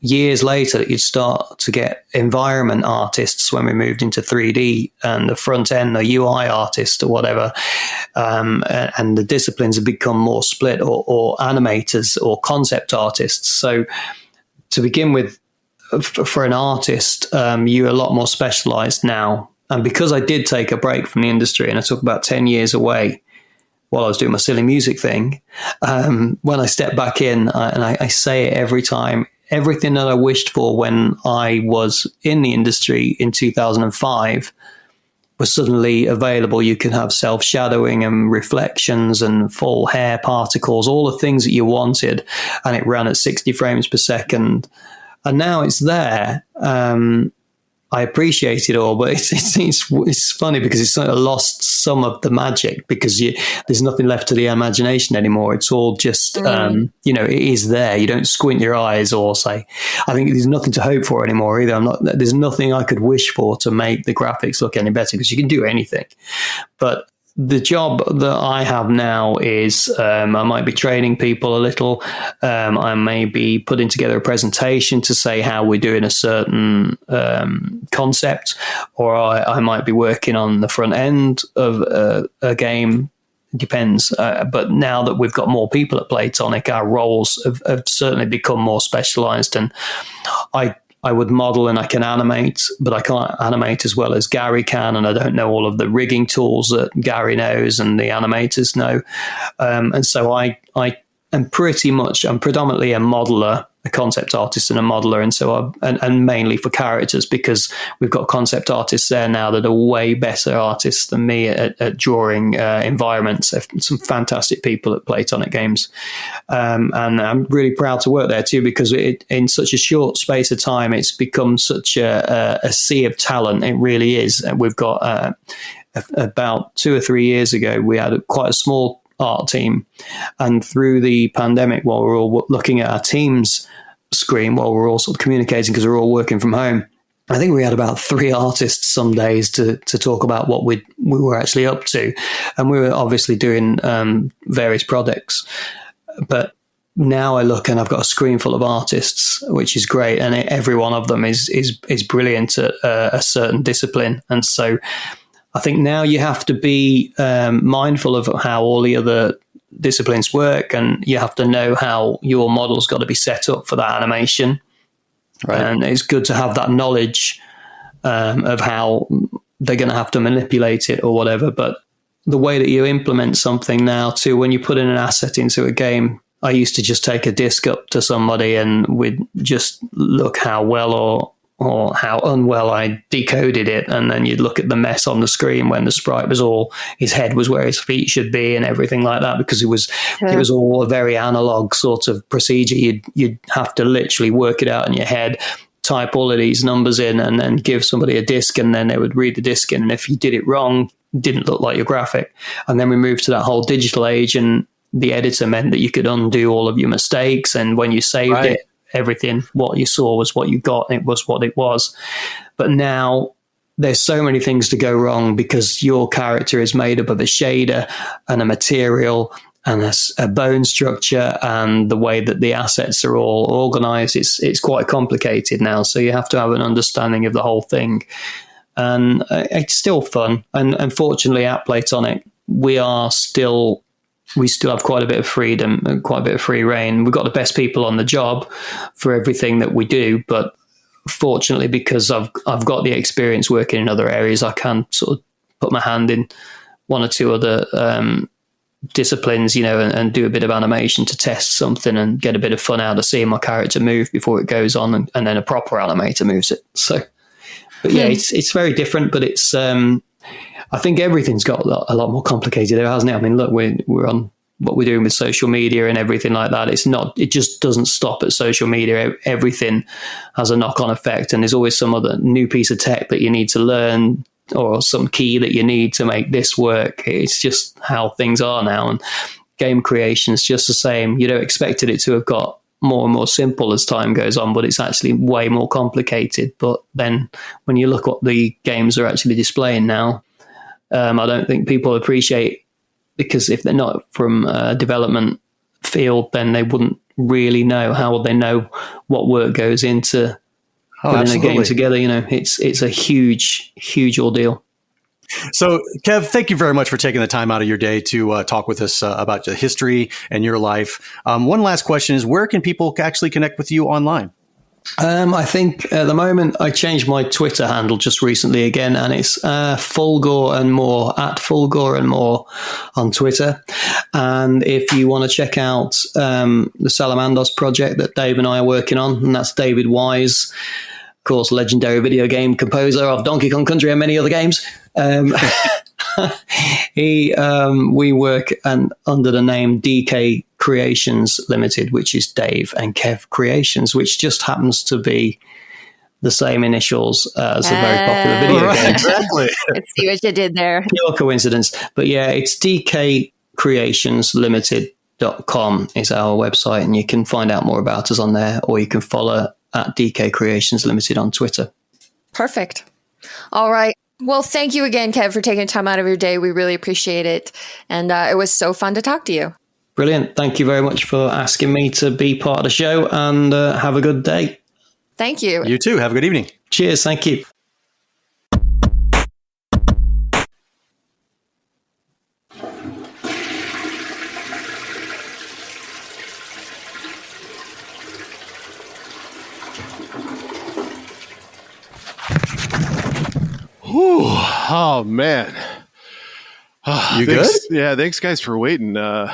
years later that you'd start to get environment artists when we moved into 3D, and the front end, the UI artist or whatever. And the disciplines have become more split, or animators or concept artists. So to begin with, for an artist, you're a lot more specialized now. And because I did take a break from the industry and I took about 10 years away while I was doing my silly music thing, when I stepped back in, and I say it every time, everything that I wished for when I was in the industry in 2005 was suddenly available. You could have self-shadowing and reflections and full hair particles, all the things that you wanted, and it ran at 60 frames per second. And now it's there. I appreciate it all, but it's funny because it's sort of lost some of the magic, because there's nothing left to the imagination anymore. It's all just, it is there. You don't squint your eyes or say, I think there's nothing to hope for anymore either. There's nothing I could wish for to make the graphics look any better, because you can do anything. But the job that I have now is I might be training people a little. I may be putting together a presentation to say how we're doing a certain concept, or I might be working on the front end of a game. Depends. But now that we've got more people at Playtonic, our roles have certainly become more specialized, and I would model and I can animate, but I can't animate as well as Gary can, and I don't know all of the rigging tools that Gary knows and the animators know. And so I'm predominantly a modeler, a concept artist and a modeler, and so and mainly for characters, because we've got concept artists there now that are way better artists than me at drawing environments. Some fantastic people at Playtonic Games, and I'm really proud to work there too, because in such a short space of time it's become such a sea of talent. It really is. And we've got about 2 or 3 years ago we had quite a small art team, and through the pandemic, while we're all looking at our teams screen, while we're all sort of communicating because we're all working from home, I think we had about 3 artists some days to talk about what we were actually up to, and we were obviously doing various projects. But now I look and I've got a screen full of artists, which is great, and every one of them is brilliant at a certain discipline. And so I think now you have to be mindful of how all the other disciplines work, and you have to know how your model's got to be set up for that animation. Right. And it's good to have that knowledge of how they're going to have to manipulate it or whatever. But the way that you implement something now too, when you put in an asset into a game, I used to just take a disc up to somebody and we'd just look how well or how unwell I decoded it, and then you'd look at the mess on the screen when the sprite was all, his head was where his feet should be and everything like that, because it was all a very analog sort of procedure. You'd have to literally work it out in your head, type all of these numbers in, and then give somebody a disc, and then they would read the disc in, and if you did it wrong, it didn't look like your graphic. And then we moved to that whole digital age, and the editor meant that you could undo all of your mistakes, and when you saved it, everything, what you saw was what you got. It was what it was. But now there's so many things to go wrong, because your character is made up of a shader and a material and a bone structure, and the way that the assets are all organized, it's quite complicated now. So you have to have an understanding of the whole thing. And it's still fun. And unfortunately, at Playtonic, we still have quite a bit of freedom and quite a bit of free reign. We've got the best people on the job for everything that we do, but fortunately, because I've got the experience working in other areas, I can sort of put my hand in one or two other disciplines, and do a bit of animation to test something and get a bit of fun out of seeing my character move before it goes on, and then a proper animator moves it. So, but yeah, it's very different, but it's I think everything's got a lot more complicated there, hasn't it? I mean, look, we're on what we're doing with social media and everything like that. It just doesn't stop at social media. Everything has a knock-on effect, and there's always some other new piece of tech that you need to learn, or some key that you need to make this work. It's just how things are now, and game creation is just the same. You don't expect it to have got more and more simple as time goes on, but it's actually way more complicated. But then when you look what the games are actually displaying now, I don't think people appreciate, because if they're not from a development field, then they wouldn't really know. How would they know what work goes into putting a game together? It's a huge ordeal. So, Kev, thank you very much for taking the time out of your day to talk with us about the history and your life. One last question is, where can people actually connect with you online? I think at the moment I changed my Twitter handle just recently again, and it's Fulgore and More, at Fulgore and More on Twitter. And if you want to check out the Salamandos project that Dave and I are working on, and that's David Wise, of course, legendary video game composer of Donkey Kong Country and many other games. We work under the name DK Creations Limited, which is Dave and Kev Creations, which just happens to be the same initials as a very popular video game. Exactly. Let's see what you did there. Pure coincidence. But yeah, it's dkcreationslimited.com is our website, and you can find out more about us on there, or you can follow at DK Creations Limited on Twitter. Perfect. All right. Well, thank you again, Kev, for taking time out of your day. We really appreciate it. And it was so fun to talk to you. Brilliant. Thank you very much for asking me to be part of the show, and have a good day. Thank you. You too. Have a good evening. Cheers. Thank you. Whew. Oh, man. You good? Yeah, thanks, guys, for waiting. All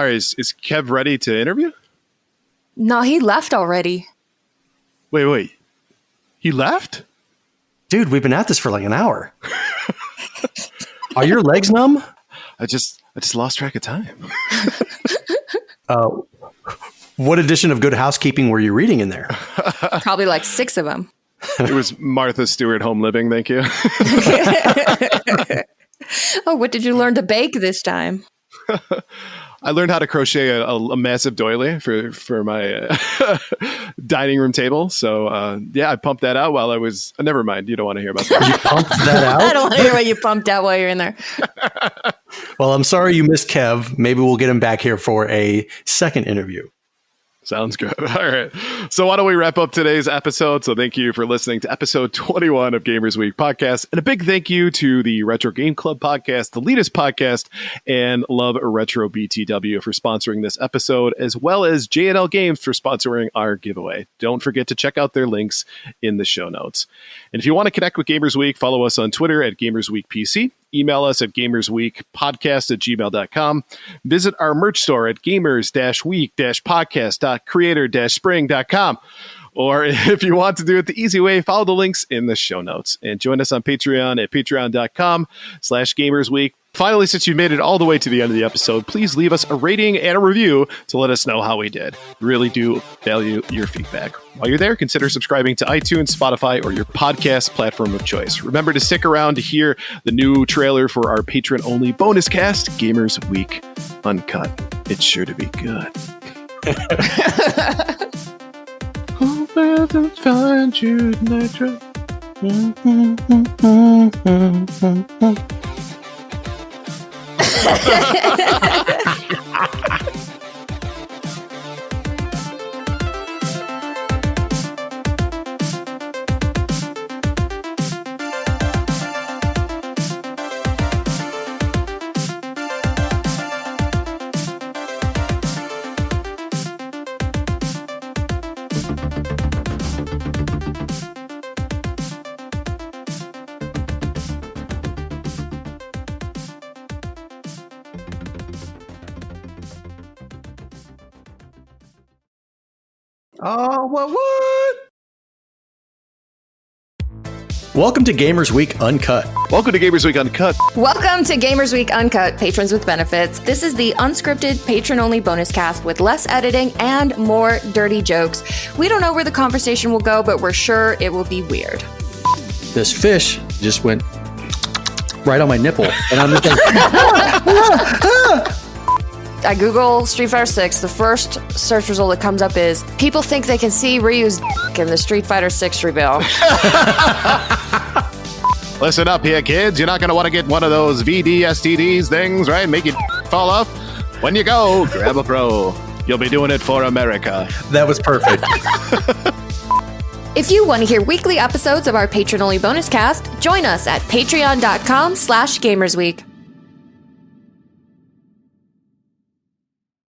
right, is Kev ready to interview? No, he left already. Wait. He left? Dude, we've been at this for like an hour. Are your legs numb? I just lost track of time. What edition of Good Housekeeping were you reading in there? Probably like 6 of them. It was Martha Stewart Home Living, thank you. Oh, what did you learn to bake this time? I learned how to crochet a massive doily for my dining room table. So, I pumped that out while I was... never mind. You don't want to hear about that. You pumped that out? I don't want to hear what you pumped out while you're in there. Well, I'm sorry you missed Kev. Maybe we'll get him back here for a second interview. Sounds good. All right. So why don't we wrap up today's episode? So thank you for listening to episode 21 of Gamers Week Podcast. And a big thank you to the Retro Game Club Podcast, the Latest Podcast, and Love Retro BTW for sponsoring this episode, as well as J&L Games for sponsoring our giveaway. Don't forget to check out their links in the show notes. And if you want to connect with Gamers Week, follow us on Twitter at GamersWeekPC. Email us at gamersweekpodcast@gmail.com. Visit our merch store at gamers-week-podcast.creator-spring.com. Or if you want to do it the easy way, follow the links in the show notes. And join us on Patreon at patreon.com/gamersweek. Finally, since you made it all the way to the end of the episode, please leave us a rating and a review to let us know how we did. We really do value your feedback. While you're there, consider subscribing to iTunes, Spotify, or your podcast platform of choice. Remember to stick around to hear the new trailer for our patron-only bonus cast, Gamers Week Uncut. It's sure to be good. Hope I don't find you nitro. Oh, what? Welcome to Gamers Week Uncut. Welcome to Gamers Week Uncut. Welcome to Gamers Week Uncut, Patrons with Benefits. This is the unscripted, patron-only bonus cast with less editing and more dirty jokes. We don't know where the conversation will go, but we're sure it will be weird. This fish just went right on my nipple, and I'm just like, I Google Street Fighter 6. The first search result that comes up is people think they can see Ryu's in the Street Fighter 6 reveal. Listen up here, kids. You're not going to want to get one of those VDSTDs things, right? Make you fall off. When you go, grab a pro. You'll be doing it for America. that was perfect. If you want to hear weekly episodes of our patron-only bonus cast, join us at patreon.com/gamersweek.